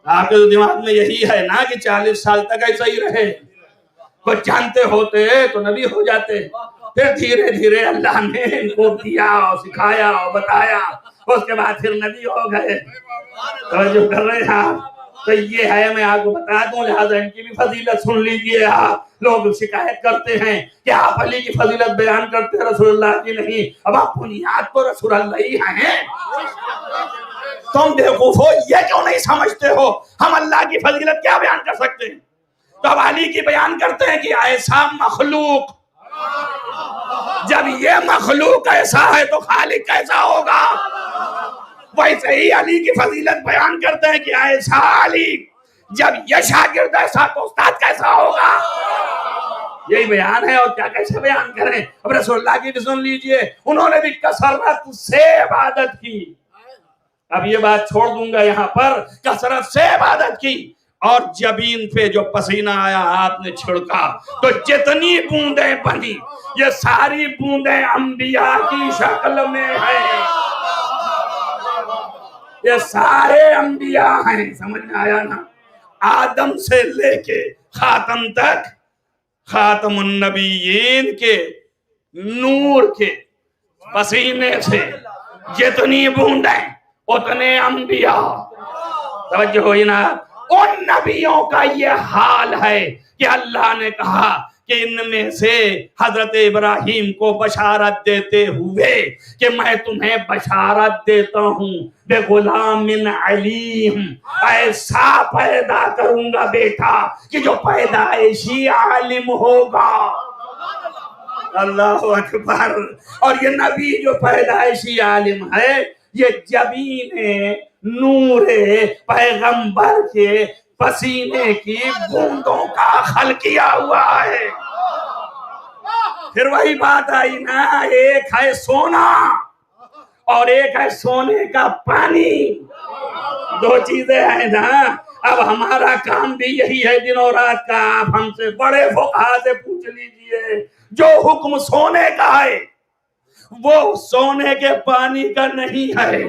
آپ کے دماغ میں یہی ہے نا کہ 40 سال تک ایسا ہی رہے، کچھ جانتے ہوتے تو نبی ہو جاتے، پھر دھیرے دھیرے اللہ نے ان کو دیا اور سکھایا اور بتایا، اس کے بعد پھر نبی ہو گئے۔ توجہ کر رہے ہیں آپ؟ تو یہ ہے، میں آپ کو بتا دوں، لہذا ان کی بھی فضیلت سن لیجئے آپ۔ لوگ شکایت کرتے ہیں کہ آپ علی کی فضیلت بیان کرتے رسول اللہ کی نہیں، اب آپ بنیاد تو رسول اللہ ہی ہیں۔ تم بیوقوف ہو، یہ کیوں نہیں سمجھتے ہو ہم اللہ کی فضیلت کیا بیان کر سکتے ہیں؟ تو اب علی کی بیان کرتے ہیں کہ ایسا مخلوق، جب یہ مخلوق ایسا ہے تو خالق کیسا ہوگا؟ ویسے ہی علی کی فضیلت بیان کرتے ہیں کہ ایسا علی، جب یہ شاگرد ایسا تو استاد کیسا ہوگا؟ یہی بیان ہے، اور کیا کیسے بیان کریں؟ اب رسول اللہ کی بھی سن لیجئے، انہوں نے بھی کثرت سے عبادت کی۔ اب یہ بات چھوڑ دوں گا یہاں پر، کثرت سے عبادت کی، اور جبین پہ جو پسینہ آیا آپ نے چھڑکا تو جتنی بوندیں بنی، یہ ساری بوندیں انبیاء کی شکل میں ہیں، یہ سارے انبیاء ہیں۔ سمجھ میں آیا نا؟ آدم سے لے کے خاتم تک، خاتم النبیین کے نور کے پسینے سے جتنی بوندیں اتنے انبیاء۔ توجہ ہوئی نا؟ ان نبیوں کا یہ حال ہے کہ اللہ نے کہا کہ ان میں سے حضرت ابراہیم کو بشارت دیتے ہوئے کہ میں تمہیں بشارت دیتا ہوں بے غلام علیم، ایسا پیدا کروں گا بیٹا کہ جو پیدائشی عالم ہوگا۔ اللہ اکبر۔ اور یہ نبی جو پیدائشی عالم ہے، یہ جبین نور پیغمبر کے پسینے کی بوندوں کا خلقیہ ہوا ہے۔ پھر وہی بات آئی نا، ایک ہے سونا اور ایک ہے سونے کا پانی، دو چیزیں ہیں نا۔ اب ہمارا کام بھی یہی ہے دن اور رات کا۔ آپ ہم سے بڑے فقہا سے پوچھ لیجئے، جو حکم سونے کا ہے وہ سونے کے پانی کا نہیں ہے۔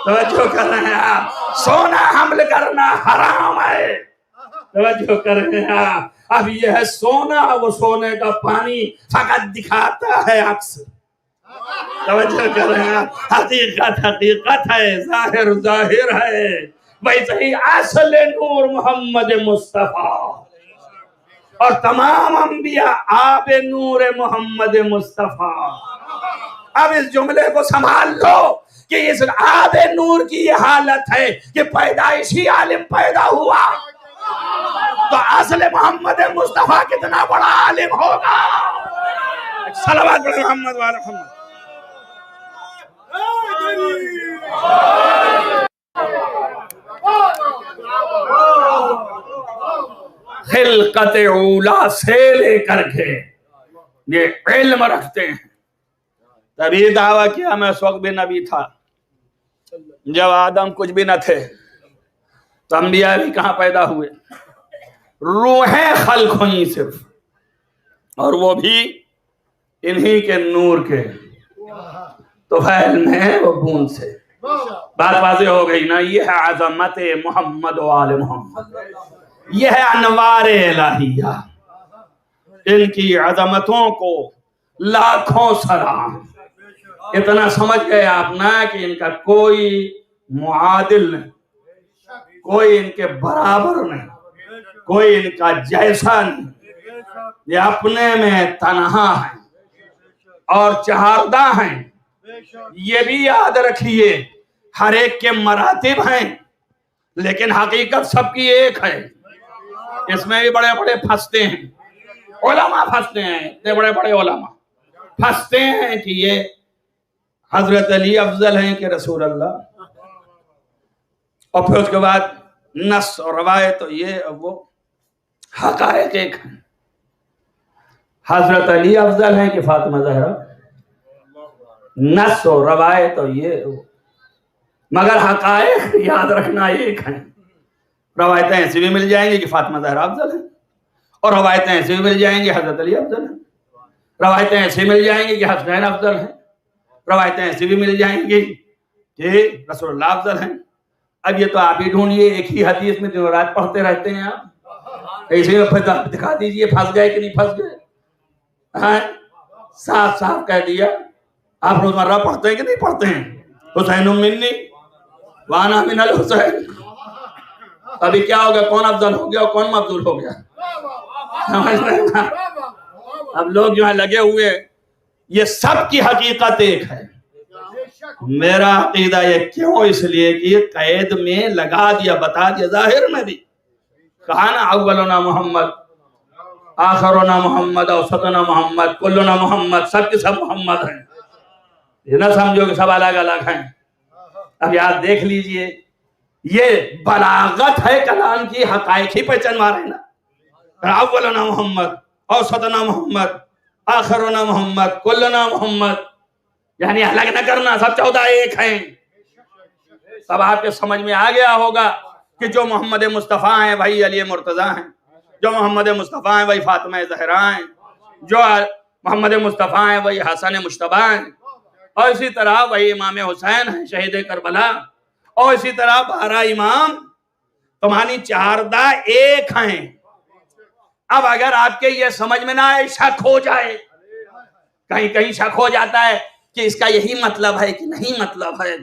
توجہ کر رہے ہیں آپ؟ سونا حمل کرنا حرام ہے۔ توجہ کر رہے ہیں آپ؟ اب یہ ہے سونا، وہ سونے کا پانی فقط دکھاتا ہے عکس۔ توجہ کر رہے ہیں آپ؟ حقیقت حقیقت ہے، ظاہر ظاہر ہے۔ ویسے ہی اصل نور محمد مصطفیٰ، اور تمام انبیاء آب نور محمد مصطفیٰ۔ اب اس جملے کو سنبھال لو کہ اس آب نور کی یہ حالت ہے کہ پیدائشی عالم پیدا ہوا، تو اصل محمد مصطفیٰ کتنا بڑا عالم ہوگا۔ صلوات پڑھیں محمد وعلی محمد۔ خلقت اولا سے لے کر کے یہ علم رکھتے ہیں۔ تبھی دعویٰ کیا میں اس وقت بھی نبی تھا جب آدم کچھ بھی نہ تھے، تو انبیاء بھی کہاں پیدا ہوئے؟ روحیں خلق ہوئیں صرف، اور وہ بھی انہی کے نور کے طفیل میں، وہ بوند سے۔ بات واضح ہو گئی نا؟ یہ ہے عظمت محمد و آل محمد، یہ ہے انوار الہیہ۔ ان کی عظمتوں کو لاکھوں سلام۔ اتنا سمجھ گئے آپ نا کہ ان کا کوئی معادل نہیں، کوئی ان کے برابر نہیں، کوئی ان کا جیسا نہیں۔ یہ اپنے میں تنہا ہیں اور چہاردہ ہیں۔ یہ بھی یاد رکھیے، ہر ایک کے مراتب ہیں لیکن حقیقت سب کی ایک ہے۔ اس میں بھی بڑے بڑے پھنستے ہیں، علماء پھنستے ہیں، اتنے بڑے بڑے علماء پھنستے ہیں کہ یہ حضرت علی افضل ہیں کہ رسول اللہ، اور پھر اس کے بعد نص اور روایت تو یہ وہ حقائق ایک ہیں۔ حضرت علی افضل ہیں کہ فاطمہ زہرا، نص اور روایت تو یہ وہ، مگر حقائق یاد رکھنا ایک ہیں۔ روایتیں ایسی بھی مل جائیں گی کہ فاطمہ زہرا افضل ہیں، اور روایتیں ایسی بھی مل جائیں گی حضرت علی افضل ہیں، روایتیں ایسی مل جائیں گی کہ حسنین افضل ہیں، روایتیں ایسی بھی مل جائیں گی کہ رسول اللہ افضل ہیں۔ اب یہ تو آپ ہی ڈھونڈیے، ایک ہی حدیث میں دن رات پڑھتے رہتے ہیں آپ، ایسے میں دکھا دیجئے پھنس گئے کہ نہیں پھنس گئے۔ صاف صاف کہہ دیا۔ آپ روزمرہ پڑھتے ہیں کہ نہیں پڑھتے ہیں؟ حسین منی وانا من الحسین۔ ابھی کیا ہو گیا؟ کون افضل ہو گیا اور کون مفضول ہو گیا؟ اب لوگ جو ہیں لگے ہوئے، یہ سب کی حقیقت ایک ہے۔ میرا عقیدہ یہ کیوں؟ اس لیے کہ قید میں لگا دیا، بتا دیا، ظاہر میں بھی کہا نا اولنا محمد، آخرنا محمد، اوسطنا محمد، کلنا محمد، سب کے سب محمد ہیں۔ یہ نہ سمجھو کہ سب الگ الگ ہیں۔ اب یاد دیکھ لیجئے، یہ بلاغت ہے کلام کی، حقائق ہی پہچان رہے ہیں نا۔ اولنا محمد، اوسطنا محمد، آخرنا محمد، کلنا محمد، یعنی الگ نہ کرنا، سب 14 ایک ہیں۔ سب آپ کے سمجھ میں آ گیا ہوگا کہ جو محمد مصطفیٰ ہیں وہی علی مرتضیٰ ہیں، جو محمد مصطفیٰ ہیں وہی فاطمہ زہرا ہیں، جو محمد مصطفیٰ ہیں وہی حسن مجتبی ہیں، اور اسی طرح وہی امام حسین ہیں شہید کربلا، اور اسی طرح 12 امام تمہاری 14 ایک ہیں۔ اب اگر آپ کے یہ سمجھ میں نہ آئے، شک ہو جائے، کہیں کہیں شک ہو جاتا ہے کہ اس کا یہی مطلب ہے کہ نہیں مطلب ہے،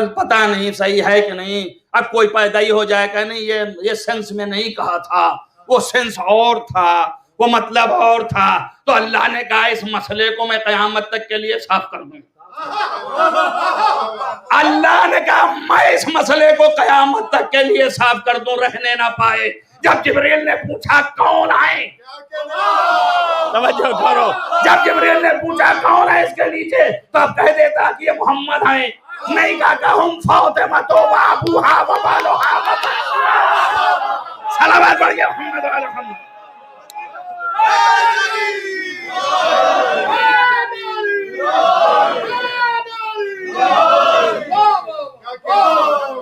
پتہ نہیں صحیح ہے کہ نہیں، اب کوئی پیدا ہی ہو جائے کہ نہیں یہ سینس میں نہیں کہا تھا، وہ سینس اور تھا، وہ مطلب اور تھا. تو اللہ نے کہا اس مسئلے کو میں قیامت تک کے لیے صاف کر دوں. اللہ نے کہا میں اس مسئلے کو قیامت تک کے لیے صاف کر دوں، رہنے نہ پائے. جب جبریل نے پوچھا کون آئے، توجہ کرو، جب جبریل نے پوچھا کون ہے اس کے نیچے، تو اب کہہ دیتا کہ یہ محمد ہیں. نہیں کہا کہ ہم فاطمہ تو ابوہا و بالوہا و بابوہا. صلوات پڑھیے محمد و آل محمد.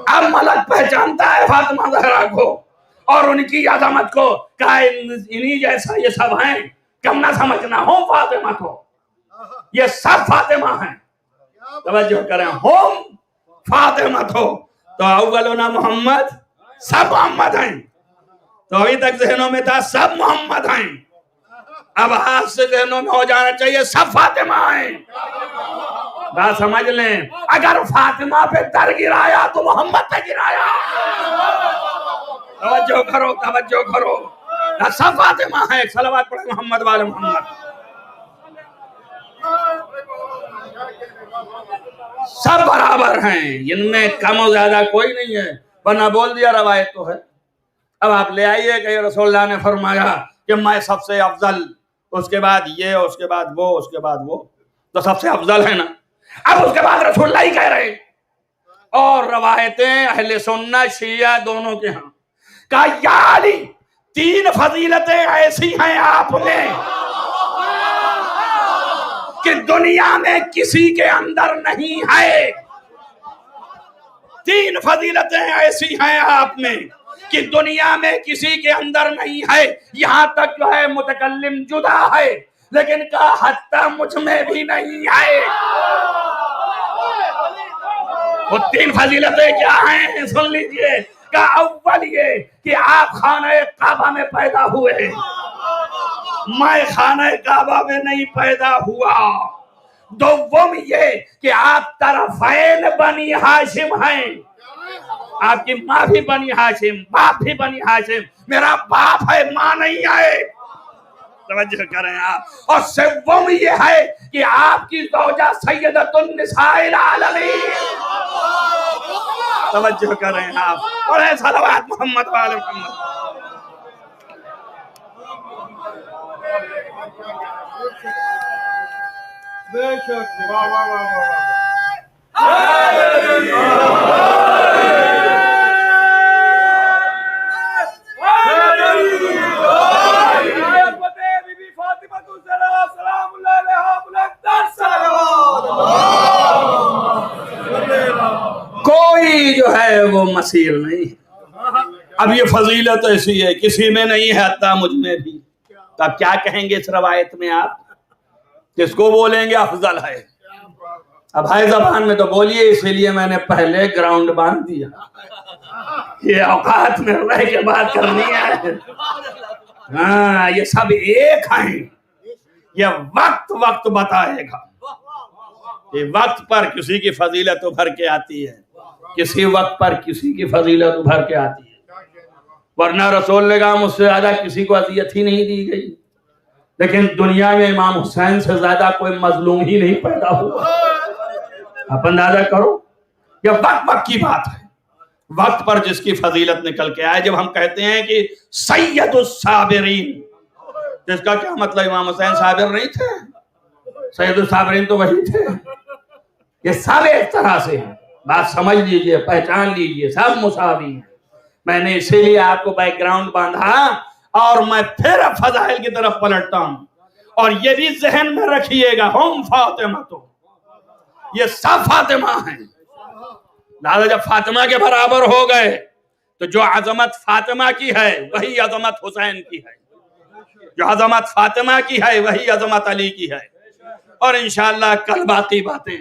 اب ملک پہچانتا ہے فاطمہ زہرا کو اور ان کی عظمت کو، کہا انہی جیسا یہ سب ہیں، کم نہ سمجھنا. ہم فاطمہ تو یہ سب فاطمہ ہیں. توجہ کریں، ہم فاطمہ تو اولنا محمد، سب محمد ہیں. تو ابھی تک ذہنوں میں تھا سب محمد ہیں، اب ہاتھ سے ذہنوں میں ہو جانا چاہیے سب فاطمہ ہیں. بات سمجھ لیں، اگر فاطمہ پہ در گرایا تو محمد پہ گرایا. توجہ کرو، توجہ کرو، سب فاطمہ ہیں. صلوات پڑھیں محمد والے محمد. سب برابر ہیں، ان میں کم و زیادہ کوئی نہیں ہے، ورنہ بول دیا روایت تو ہے. اب آپ لے آئیے کہ رسول اللہ نے فرمایا کہ میں سب سے افضل، اس کے بعد یہ، اس کے بعد وہ، اس کے بعد وہ، تو سب سے افضل ہے نا. اب اس کے بعد رسول اللہ ہی کہہ رہے، اور روایتیں اہل سنت شیعہ دونوں کے ہاں، کہا یا علی 3 فضیلتیں ایسی ہیں آپ میں کہ دنیا میں کسی کے اندر نہیں ہے. 3 فضیلتیں ایسی ہیں آپ میں کہ دنیا میں کسی کے اندر نہیں ہے. یہاں تک جو ہے متکلم جدا ہے، لیکن کہا حتی مجھ میں بھی نہیں ہے. وہ 3 فضیلتیں کیا ہیں سن لیجئے. کہ اول یہ کہ آپ خانہ کعبہ میں پیدا ہوئے، میں خانہ کعبہ میں نہیں پیدا ہوا. دوم یہ کہ آپ طرفین بنی ہاشم ہیں، آپ کی ماں بھی بنی ہاشم، باپ بھی بنی ہاشم. میرا باپ ہے، ماں نہیں ہے. توجہ کریں آپ. اور سوم یہ ہے کہ آپ کی زوجہ سیدۃ النساء العالمین. توجہ کریں آپ، پڑھیں صلوات محمد و آل محمد. بے شک. واہ واہ واہ واہ. کوئی جو ہے وہ مسیل نہیں ہے. اب یہ فضیلت ایسی ہے کسی میں نہیں ہے، حتیٰ مجھ میں بھی. تو اب کیا کہیں گے اس روایت میں آپ؟ کس کو بولیں گے افضل ہے؟ اب ہے زبان میں تو بولیے، اسی لیے میں نے پہلے گراؤنڈ باندھ دیا. یہ اوقات میں رہ کے بات کرنی ہے. ہاں یہ سب ایک ہیں. یہ وقت بتائے گا. یہ وقت پر کسی کی فضیلت ابھر کے آتی ہے، کسی وقت پر کسی کی فضیلت ابھر کے آتی ہے. ورنہ رسول نے کہا مجھ سے زیادہ کسی کو اذیت ہی نہیں دی گئی. لیکن دنیا میں امام حسین سے زیادہ کوئی مظلوم ہی نہیں پیدا ہوا. آپ اندازہ کرو، یہ وقت کی بات ہے. وقت پر جس کی فضیلت نکل کے آئے. جب ہم کہتے ہیں کہ سید الصابرین، جس کا کیا مطلب امام حسین صابر نہیں تھے؟ سید الصابرین تو وہی تھے. یہ سب ایک طرح سے ہیں. بات سمجھ لیجئے، پہچان لیجئے، سب مساوی ہیں. میں نے اسی لیے آپ کو بیک گراؤنڈ باندھا اور میں پھر فضائل کی طرف پلٹتا ہوں. اور یہ بھی ذہن میں رکھیے گا، ہم فاطمہ تو یہ سب فاطمہ ہیں. لہذا جب فاطمہ کے برابر ہو گئے تو جو عظمت فاطمہ کی ہے وہی عظمت حسین کی ہے، جو عظمت فاطمہ کی ہے وہی عظمت علی کی ہے. اور انشاءاللہ کل باقی باتیں.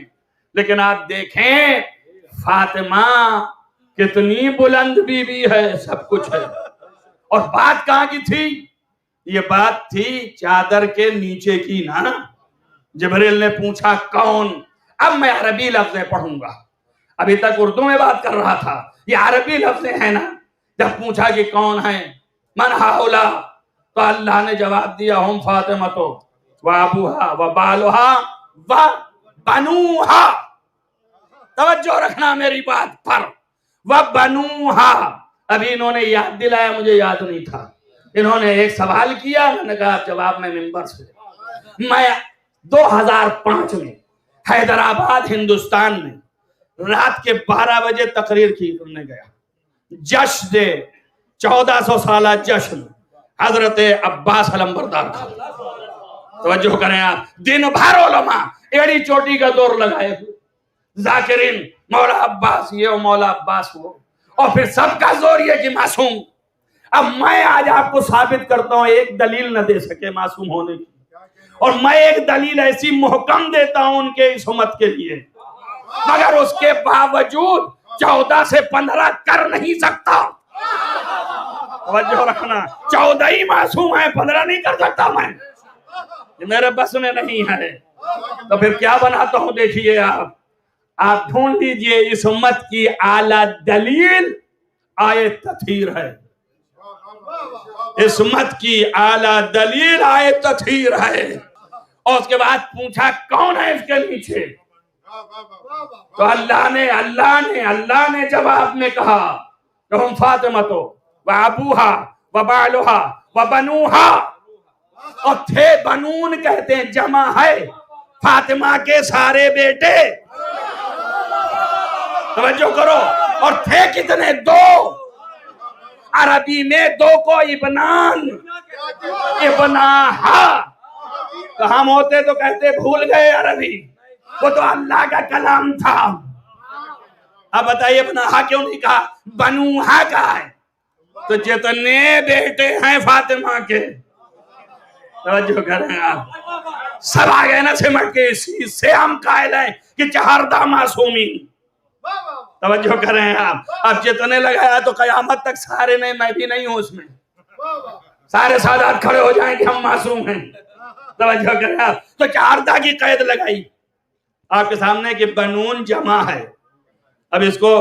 لیکن آپ دیکھیں فاطمہ کتنی بلند بی بی ہے، سب کچھ ہے. اور بات کہاں کی تھی؟ یہ بات تھی چادر کے نیچے کی نا. جبریل نے پوچھا کون؟ اب میں عربی لفظیں پڑھوں گا، ابھی تک اردو میں بات کر رہا تھا، یہ عربی لفظیں ہیں نا. جب پوچھا کہ کون ہیں، من ہاؤلا، تو اللہ نے جواب دیا ہم فاطمہ تو و ابوہا و بالوہا و بنوہا. توجہ رکھنا میری بات پر. و بنوہا. ابھی انہوں نے یاد دلایا، مجھے یاد نہیں تھا. انہوں نے ایک سوال کیا، میں نے کہا جواب میں ممبر سے. میں 2005 میں حیدرآباد ہندوستان میں رات کے 12 بجے تقریر کی کرنے گیا. جشن 1400 سالہ جشن حضرت عباس علمبردار کا. توجہ کریں آپ، دن بھر علماء ایڑی چوٹی کا دور لگائے ہوئے، ذاکرین مولا عباس یہ و مولا عباس وہ، اور پھر سب کا زور یہ کہ معصوم. اب میں آج آپ کو ثابت کرتا ہوں، ایک دلیل نہ دے سکے معصوم ہونے کی، اور میں ایک دلیل ایسی محکم دیتا ہوں ان کے اس امت کے لیے، مگر اس کے باوجود 14 سے 15 کر نہیں سکتا. توجہ رکھنا، 14 ہی معصوم ہیں، 15 نہیں کر سکتا میں، یہ میرے بس میں نہیں ہے. تو پھر کیا بناتا ہوں دیکھیے آپ ڈھونڈ لیجئے اس امت کی اعلیٰ دلیل آیت تطہیر ہے. اس امت کی اعلیٰ دلیل آیت تطہیر ہے. اور اس کے بعد پوچھا کون ہے اس کے نیچے، تو اللہ نے جواب میں کہا کہ ہم فاطمہ تو و ابوہا و بالوہا و بنوہا. اور تھے بنون کہتے ہیں جمع ہے فاطمہ کے سارے بیٹے. توجہ کرو، اور تھے کتنے؟ 2. عربی میں 2 کو ابنان ابناہا. تو ہم ہوتے تو کہتے بھول گئے عربی، وہ تو اللہ کا کلام تھا. اب بتائیے ابناہا کیوں نہیں کہا، بنوہا کہا ہے. تو جتنے بیٹے ہیں فاطمہ کے، توجہ کریں آپ، سب آگئے نا سمٹ کے. اسی سے ہم قائل ہیں کہ 14 معصومین. توجہ کریں آپ، اب جتنے لگایا تو قیامت تک سارے نہیں، میں بھی نہیں ہوں اس میں، سارے سادات کھڑے ہو جائیں کہ ہم معصوم ہیں. توجہ کریں آپ، تو 14 کی قید لگائی آپ کے سامنے کہ بنون جمع ہے. اب اس کو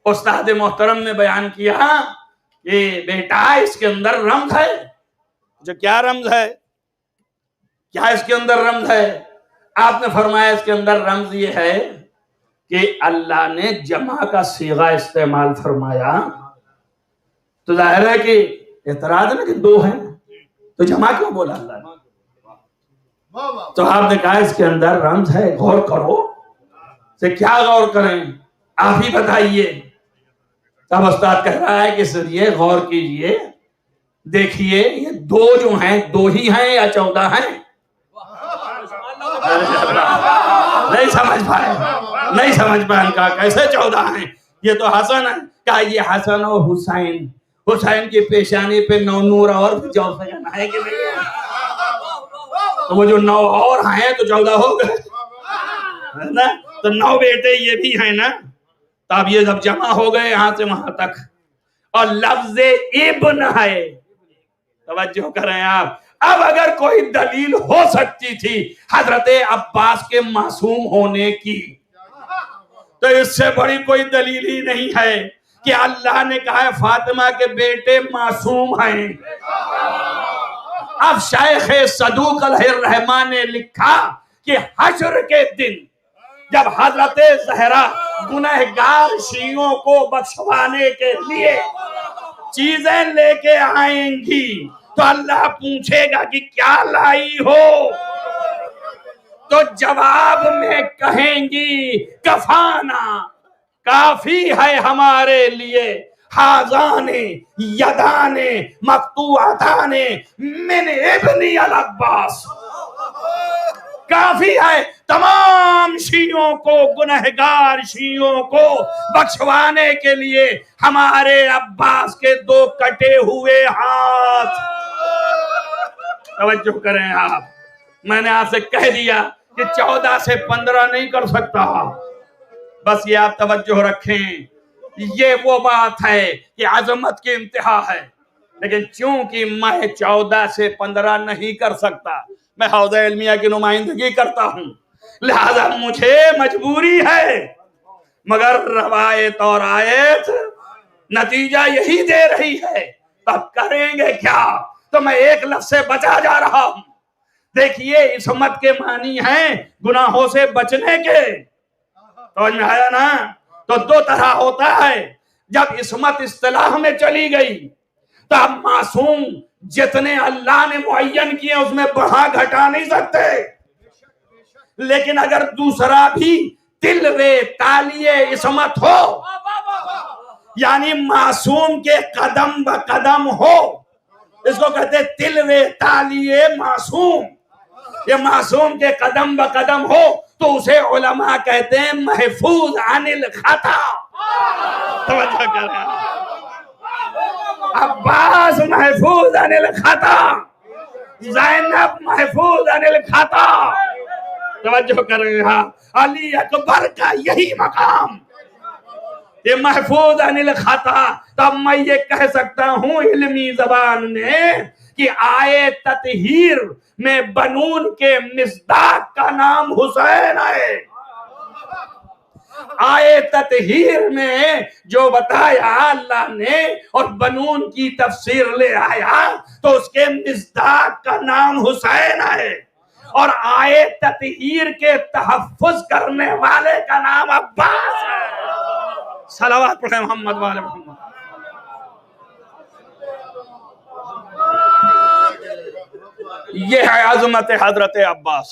استاد محترم نے بیان کیا کہ بیٹا اس کے اندر رمز ہے. جو کیا رمز ہے، کیا اس کے اندر رمز ہے؟ آپ نے فرمایا اس کے اندر رمز یہ ہے کہ اللہ نے جمع کا صیغہ استعمال فرمایا. تو ظاہر ہے کہ اعتراض ہے نا کہ 2 ہیں، تو جمع کیوں بولا اللہ نے؟ تو آپ نے کہا اس کے اندر رمز ہے، غور کرو. سے کیا غور کریں، آپ ہی بتائیے. تب استاد کہہ رہا ہے کہ سر یہ غور کیجئے، دیکھیے یہ 2 جو ہیں 2 ہی ہیں یا 14 ہیں؟ نہیں سمجھ پائے کہا کیسے 14 ہیں؟ یہ تو حسن ہے. کہا یہ حسن و حسین کی پیشانی پہ 9 نور اور بھی 14 ہے کہ نہیں؟ تو وہ جو 9 اور ہیں تو 14 ہو گئے نا. تو 9 بیٹے یہ بھی ہیں نا. تو اب یہ سب جمع ہو گئے یہاں سے وہاں تک. اور لفظ ابن ہے. توجہ کریں آپ، اب اگر کوئی دلیل ہو سکتی تھی حضرت عباس کے معصوم ہونے کی، تو اس سے بڑی کوئی دلیل ہی نہیں ہے کہ اللہ نے کہا ہے فاطمہ کے بیٹے معصوم ہیں. اب شیخ صدوق علیہ الرحمن نے لکھا کہ حشر کے دن جب حضرت زہرا گنہگار شیعوں کو بخشوانے کے لیے چیزیں لے کے آئیں گی تو اللہ پوچھے گا کہ کیا لائی ہو، تو جواب میں کہیں گی کفانا، کافی ہے ہمارے لیے، حاضان یدان مقطوعتان من ابن العباس. کافی ہے تمام شیعوں کو، گنہگار شیعوں کو بخشوانے کے لیے ہمارے عباس کے 2 کٹے ہوئے ہاتھ. توجہ کریں آپ، میں نے آپ سے کہہ دیا کہ 14 سے 15 نہیں کر سکتا. بس یہ آپ توجہ رکھیں، یہ وہ بات ہے کہ عظمت کی انتہا ہے. لیکن چونکہ میں 14 سے 15 نہیں کر سکتا، میں حوزہ علمیہ کی نمائندگی کرتا ہوں، لہذا مجھے مجبوری ہے. مگر روایت اور آیت نتیجہ یہی دے رہی ہے، تب کریں گے کیا؟ تو میں ایک لفظ سے بچا جا رہا ہوں. دیکھیے عصمت کے معنی ہیں گناہوں سے بچنے کے. سمجھ میں آیا نا؟ تو دو طرح ہوتا ہے. جب عصمت اصطلاح میں چلی گئی تو اب معصوم جتنے اللہ نے معین کیے اس میں بڑھا گھٹا نہیں سکتے. لیکن اگر دوسرا بھی تلوے تالیے عصمت ہو، یعنی معصوم کے قدم بہ قدم ہو، اس کو کہتے تلوے تالیے معصوم. یہ معصوم کے قدم بہ قدم ہو تو اسے علماء کہتے ہیں محفوظ عن الخطا. توجہ کریں، عباس محفوظ عن الخطا، زینب محفوظ عن الخطا. توجہ کر رہے ہیں، علی اکبر کا یہی مقام، یہ محفوظ عن الخطا. تب میں یہ کہہ سکتا ہوں علمی زبان میں کہ آئے تطہیر میں بنون کے مصداق کا نام حسین ہے. آئے تطہیر میں جو بتایا اللہ نے اور بنون کی تفسیر لے آیا تو اس کے مصداق کا نام حسین ہے، اور آئے تطہیر کے تحفظ کرنے والے کا نام عباس ہے. صلوات پڑھیں محمد والے محمد. یہ ہے عظمت حضرت عباس،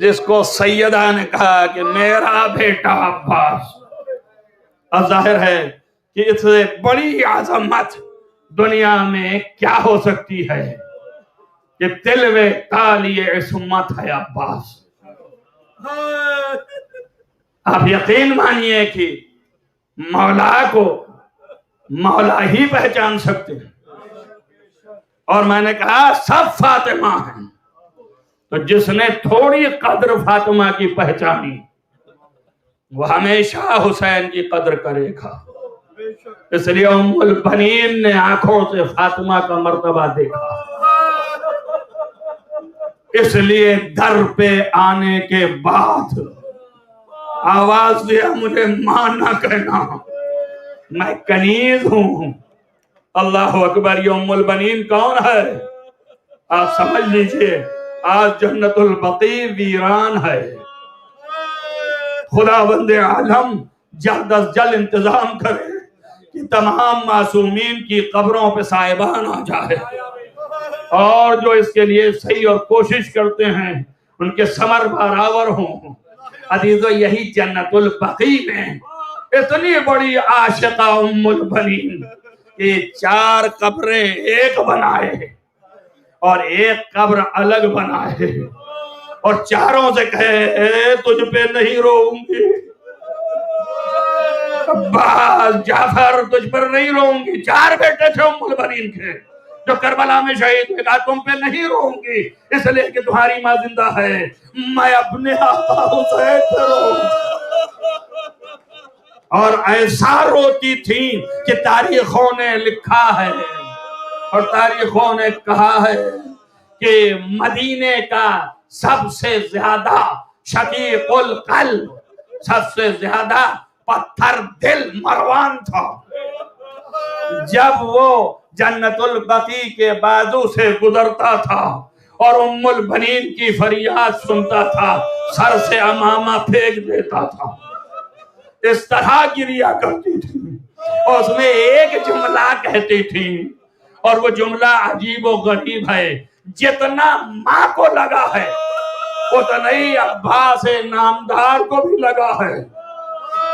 جس کو سیدہ نے کہا کہ میرا بیٹا عباس. اب ظاہر ہے کہ اس سے بڑی عظمت دنیا میں کیا ہو سکتی ہے کہ تلوے تالیے عصمت ہے عباس. آپ یقین مانیے کہ مولا کو مولا ہی پہچان سکتے ہیں. اور میں نے کہا سب فاطمہ ہیں، تو جس نے تھوڑی قدر فاطمہ کی پہچانی وہ ہمیشہ حسین کی قدر کرے گا. اس لیے ام البنین نے آنکھوں سے فاطمہ کا مرتبہ دیکھا. اس لیے در پہ آنے کے بعد آواز دیا مجھے ماں نہ کہنا، میں کنیز ہوں. اللہ اکبر. یہ ام البنین کون ہے؟ آپ سمجھ لیجئے آج جنت البقیع ویران ہے. خدا بند عالم جلد از جلد انتظام کرے کہ تمام معصومین کی قبروں پہ سائبان آ جائے، اور جو اس کے لیے صحیح اور کوشش کرتے ہیں ان کے ثمر برآور ہوں. عزیزو یہی جنت البقیع میں اتنی بڑی عاشقہ ام البنین کہ 4 قبریں ایک بنائے اور ایک قبر الگ بنائے، اور چاروں سے کہے اے تجھ پہ نہیں روؤں گی، عباس جعفر تجھ پر نہیں روؤں گی. 4 بیٹے تھے ام البنین کے جو کربلا میں شہید ہوئے. کہا تم پہ نہیں روؤں گی اس لیے کہ تمہاری ماں زندہ ہے، میں اپنے آقا حسین پہ روؤں گی. اور ایسا روتی تھی کہ تاریخوں نے لکھا ہے اور تاریخوں نے کہا ہے کہ مدینے کا سب سے زیادہ شقیق القلب، سب سے زیادہ پتھر دل مروان تھا. جب وہ جنت البقیع کے بازو سے گزرتا تھا اور ام البنین کی فریاد سنتا تھا سر سے عمامہ پھینک دیتا تھا. اس طرح گریا کرتی تھی اور اس میں ایک جملہ کہتی تھی، اور وہ جملہ عجیب و غریب ہے. جتنا ماں کو لگا ہے اتنا ہی عباس نامدار کو بھی لگا ہے.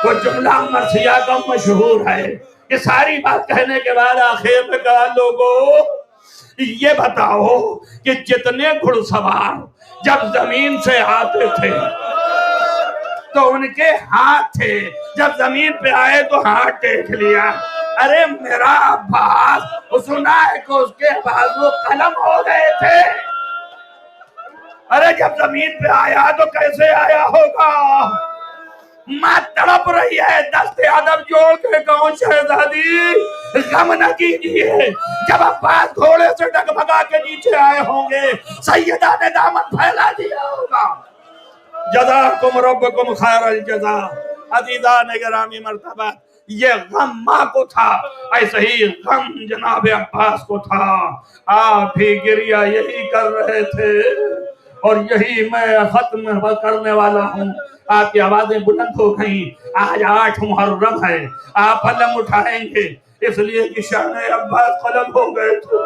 وہ جملہ مرثیہ کا مشہور ہے. یہ ساری بات کہنے کے بعد آخر میں کہا لوگوں یہ بتاؤ کہ جتنے گھڑ سوار جب زمین سے آتے تھے تو ان کے ہاتھ تھے، جب زمین پہ آئے تو ہاتھ ٹیک لیا. ارے میرا عباس سنا ہے کہ اس کے بازو قلم ہو گئے تھے. ارے جب زمین پہ آیا تو کیسے آیا ہوگا؟ ماں تڑپ رہی ہے. دست ادب جوڑ کے کہوں شہزادی غم نہ کیجیے، جب عباس گھوڑے سے ڈگمگا کے نیچے آئے ہوں گے سیدہ نے دامن پھیلا دیا ہوگا. جزاکم ربکم خیر الجزا. عزیزان گرامی مرتبہ یہ غم ماں کو تھا، ایسے ہی غم جناب عباس کو تھا. آپ بھی گریہ یہی کر رہے تھے اور یہی میں ختم کرنے والا ہوں. آپ کی آوازیں بلند ہو گئیں. آج 8 محرم ہے، آپ علم اٹھائیں گے اس لیے کہ شان عباس قلم ہو گئے تھے،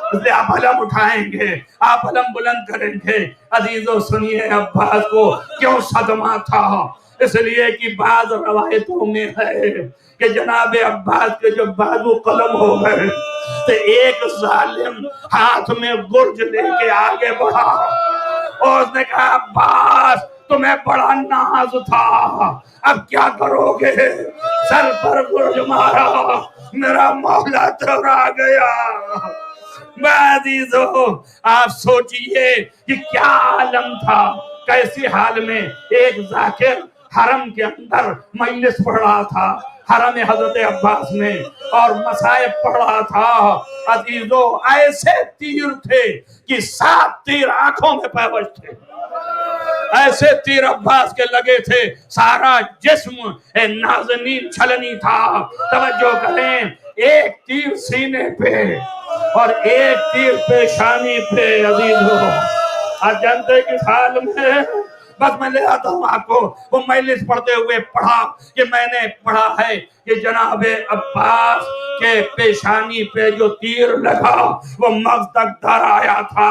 اس لیے آپ علم اٹھائیں گے، آپ علم بلند کریں گے. عزیزو سنیے عباس کو کیوں صدمہ تھا، اس لیے کہ بعض روایتوں میں ہے کہ جناب عباس کے جب بازو قلم ہو گئے تو ایک ظالم ہاتھ میں گرج لے کے آگے بڑھا اور اس نے کہا عباس تمہیں بڑا ناز تھا، اب کیا کرو گے؟ سر پر گرج مارا، میرا مولا ٹھہرا گیا. عزیزو آپ سوچئے کہ کیا عالم تھا، کیسی حال میں ایک ذاکر حرم کے اندر مجلس پڑھ رہا تھا، حرم حضرت عباس میں، اور مصائب پڑھ رہا تھا. عزیزو ایسے تیر تھے کہ 7 تیر آنکھوں میں پیوست تھے، ایسے تیر عباس کے لگے تھے، سارا جسم نازنین چھلنی تھا. توجہ کریں، ایک تیر سینے پہ اور ایک تیر پیشانی پہ. عزیزو آج جانتے کس حال میں، بس میں لے آتا ہوں آپ کو وہ مجلس پڑھتے ہوئے پڑھا کہ میں نے پڑھا ہے کہ جناب عباس کے پیشانی پہ جو تیر لگا وہ مغز تک در آیا تھا.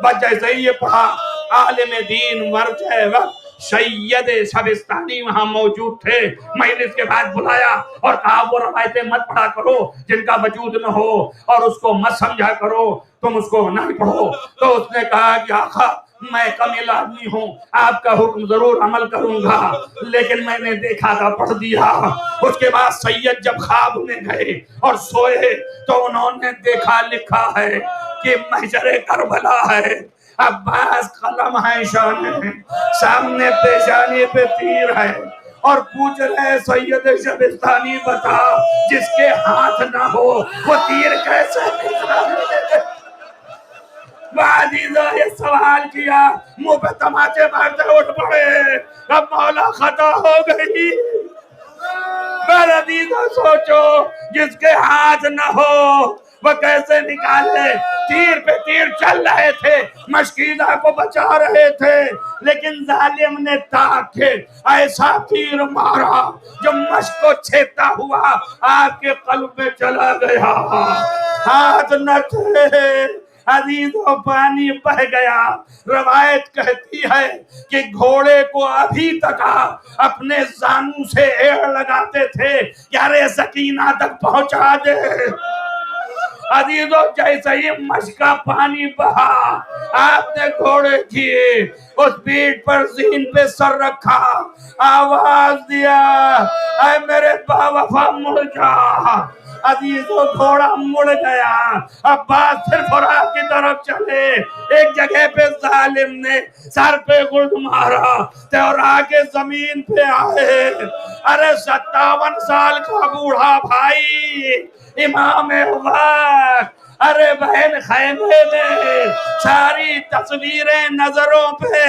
بس جیسے ہی یہ پڑھا، عالم دین مرجع وقت سید شبستانی وہاں موجود تھے، مجلس کے بعد بلایا اور کہا وہ روایتیں مت پڑھا کرو جن کا وجود نہ ہو اور اس کو مت سمجھا کرو، تم اس کو نہیں پڑھو. تو اس نے کہا کہ آقا میں کامل آدمی ہوں، آپ کا حکم ضرور عمل کروں گا، لیکن میں نے دیکھا تھا پڑھ دیا. اس کے بعد سید جب خواب میں گئے اور سوئے تو انہوں نے دیکھا لکھا ہے کہ محشر کربلا ہے، عباس قلم ہے شان ہے، سامنے پیشانی پہ تیر ہے اور پوچھ رہے سید شبستانی بتا جس کے ہاتھ نہ ہو وہ تیر کیسے نکالے؟ عزیزہ یہ سوال کیا، منہ پہ تماچے مارتے اٹھ پڑے، اب مولا خطا ہو گئی. پر عزیزہ سوچو جس کے ہاتھ نہ ہو وہ کیسے نکالے؟ تیر پہ تیر چل رہے تھے، مشکیزہ کو بچا رہے تھے، لیکن ظالم نے تاکہ ایسا تیر مارا جو مشک کو چھیتا ہوا آپ کے قلب میں چلا گیا. ہاتھ نہ تھے، عزیزوں پانی بہ گیا. روایت کہتی ہے کہ گھوڑے کو ابھی تک اپنے زانوں سے ایڑ لگاتے تھے کہ ارے سکینہ تک پہنچا دے. عزیزوں جیسے ہی مشکا پانی بہا، آپ نے گھوڑے کیے، اس پیٹھ پر زین پہ سر رکھا، آواز دیا اے میرے با وفا مڑ جا. عزیزوں گھوڑا مڑ گیا، عباس پھر فرات کی طرف چلے. ایک جگہ پہ ظالم نے سر پہ گرد مارا اور آگے زمین پہ آئے. ارے 57 سال کا بوڑھا بھائی امام وقت، ارے بہن خیمے میں ساری تصویریں نظروں پہ،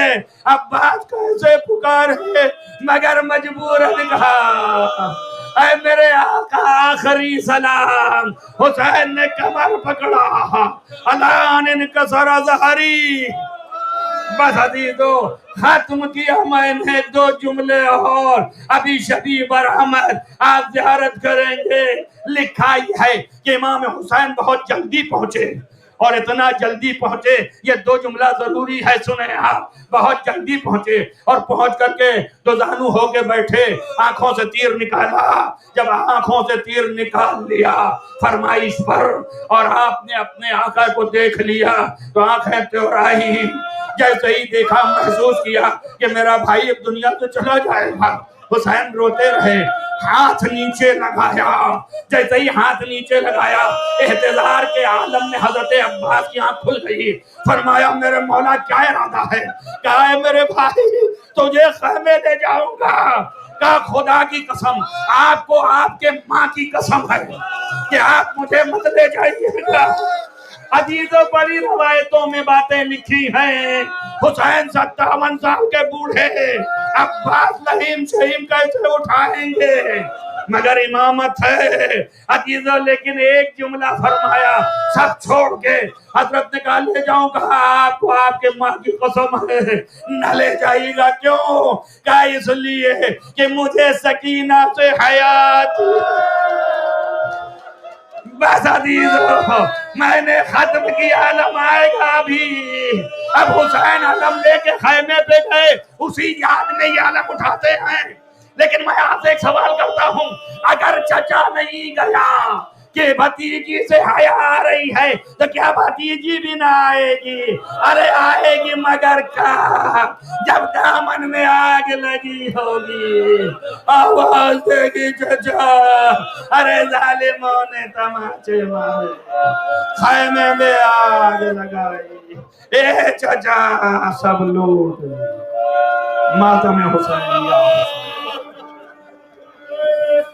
عباس کیسے پکارے مگر مجبور کہا اے میرے آقا آخری سلام. حسین نے کمر پکڑا، الان انکسر ظہری. بس عزیزو ختم کیا میں نے 2 جملے اور ابھی شبیب برحمد آپ زیارت کریں گے. لکھا یہ ہے کہ امام حسین بہت جلدی پہنچے، اور اتنا جلدی پہنچے یہ 2 جملہ ضروری ہے سنیں آپ. بہت جلدی پہنچے اور پہنچ کر کے تو زانو ہو کے بیٹھے، آنکھوں سے تیر نکالا. جب آنکھوں سے تیر نکال لیا فرمائش پر اور آپ نے اپنے آقا کو دیکھ لیا تو آنکھیں ٹھورائی. جیسے ہی دیکھا محسوس کیا کہ میرا بھائی اب دنیا سے چلا جائے گا. حسین روتے رہے، ہاتھ نیچے لگایا. جیسے ہی ہاتھ نیچے لگایا احتضار کے عالم میں حضرت عباس کی آنکھ کھل گئی. فرمایا میرے مولا کیا ارادہ ہے؟ کہا ہے میرے بھائی تجھے خیمے لے جاؤں گا. کہا خدا کی قسم، آپ کو آپ کے ماں کی قسم ہے کہ آپ مجھے مت لے جائیے گا. عزیزوں بڑی روایتوں میں باتیں لکھی ہیں. حسین 57 سال کے بوڑھے، عباس لہیم شہیم کیسے اٹھائیں گے؟ مگر امامت ہے عزیزو۔ لیکن ایک جملہ فرمایا، سب چھوڑ کے حضرت نے کہا لے جاؤں، کہا آپ کو آپ کے ماں کی قسم ہے نہ لے جائے گا۔ کیوں؟ کہا اس لیے کہ مجھے سکینہ سے حیات۔ بس عزیزو، میں نے ختم کیا، علم آئے گا ابھی۔ اب حسین علم لے کے خیمے پہ گئے، اسی یاد میں یہ علم اٹھاتے ہیں۔ لیکن میں آپ سے ایک سوال کرتا ہوں، اگر چچا نہیں گیا کہ بھتیجی سے حیا آ رہی ہے تو کیا بھتیجی بھی نہ آئے گی؟ ارے آئے گی، مگر کب؟ جب دامن میں آگ لگی ہوگی، آواز دے گی چچا۔ ارے ظالموں نے تماچے مارے، خیمے میں آگ لگائی، اے چچا سب لوٹ ماتم حسینیہ۔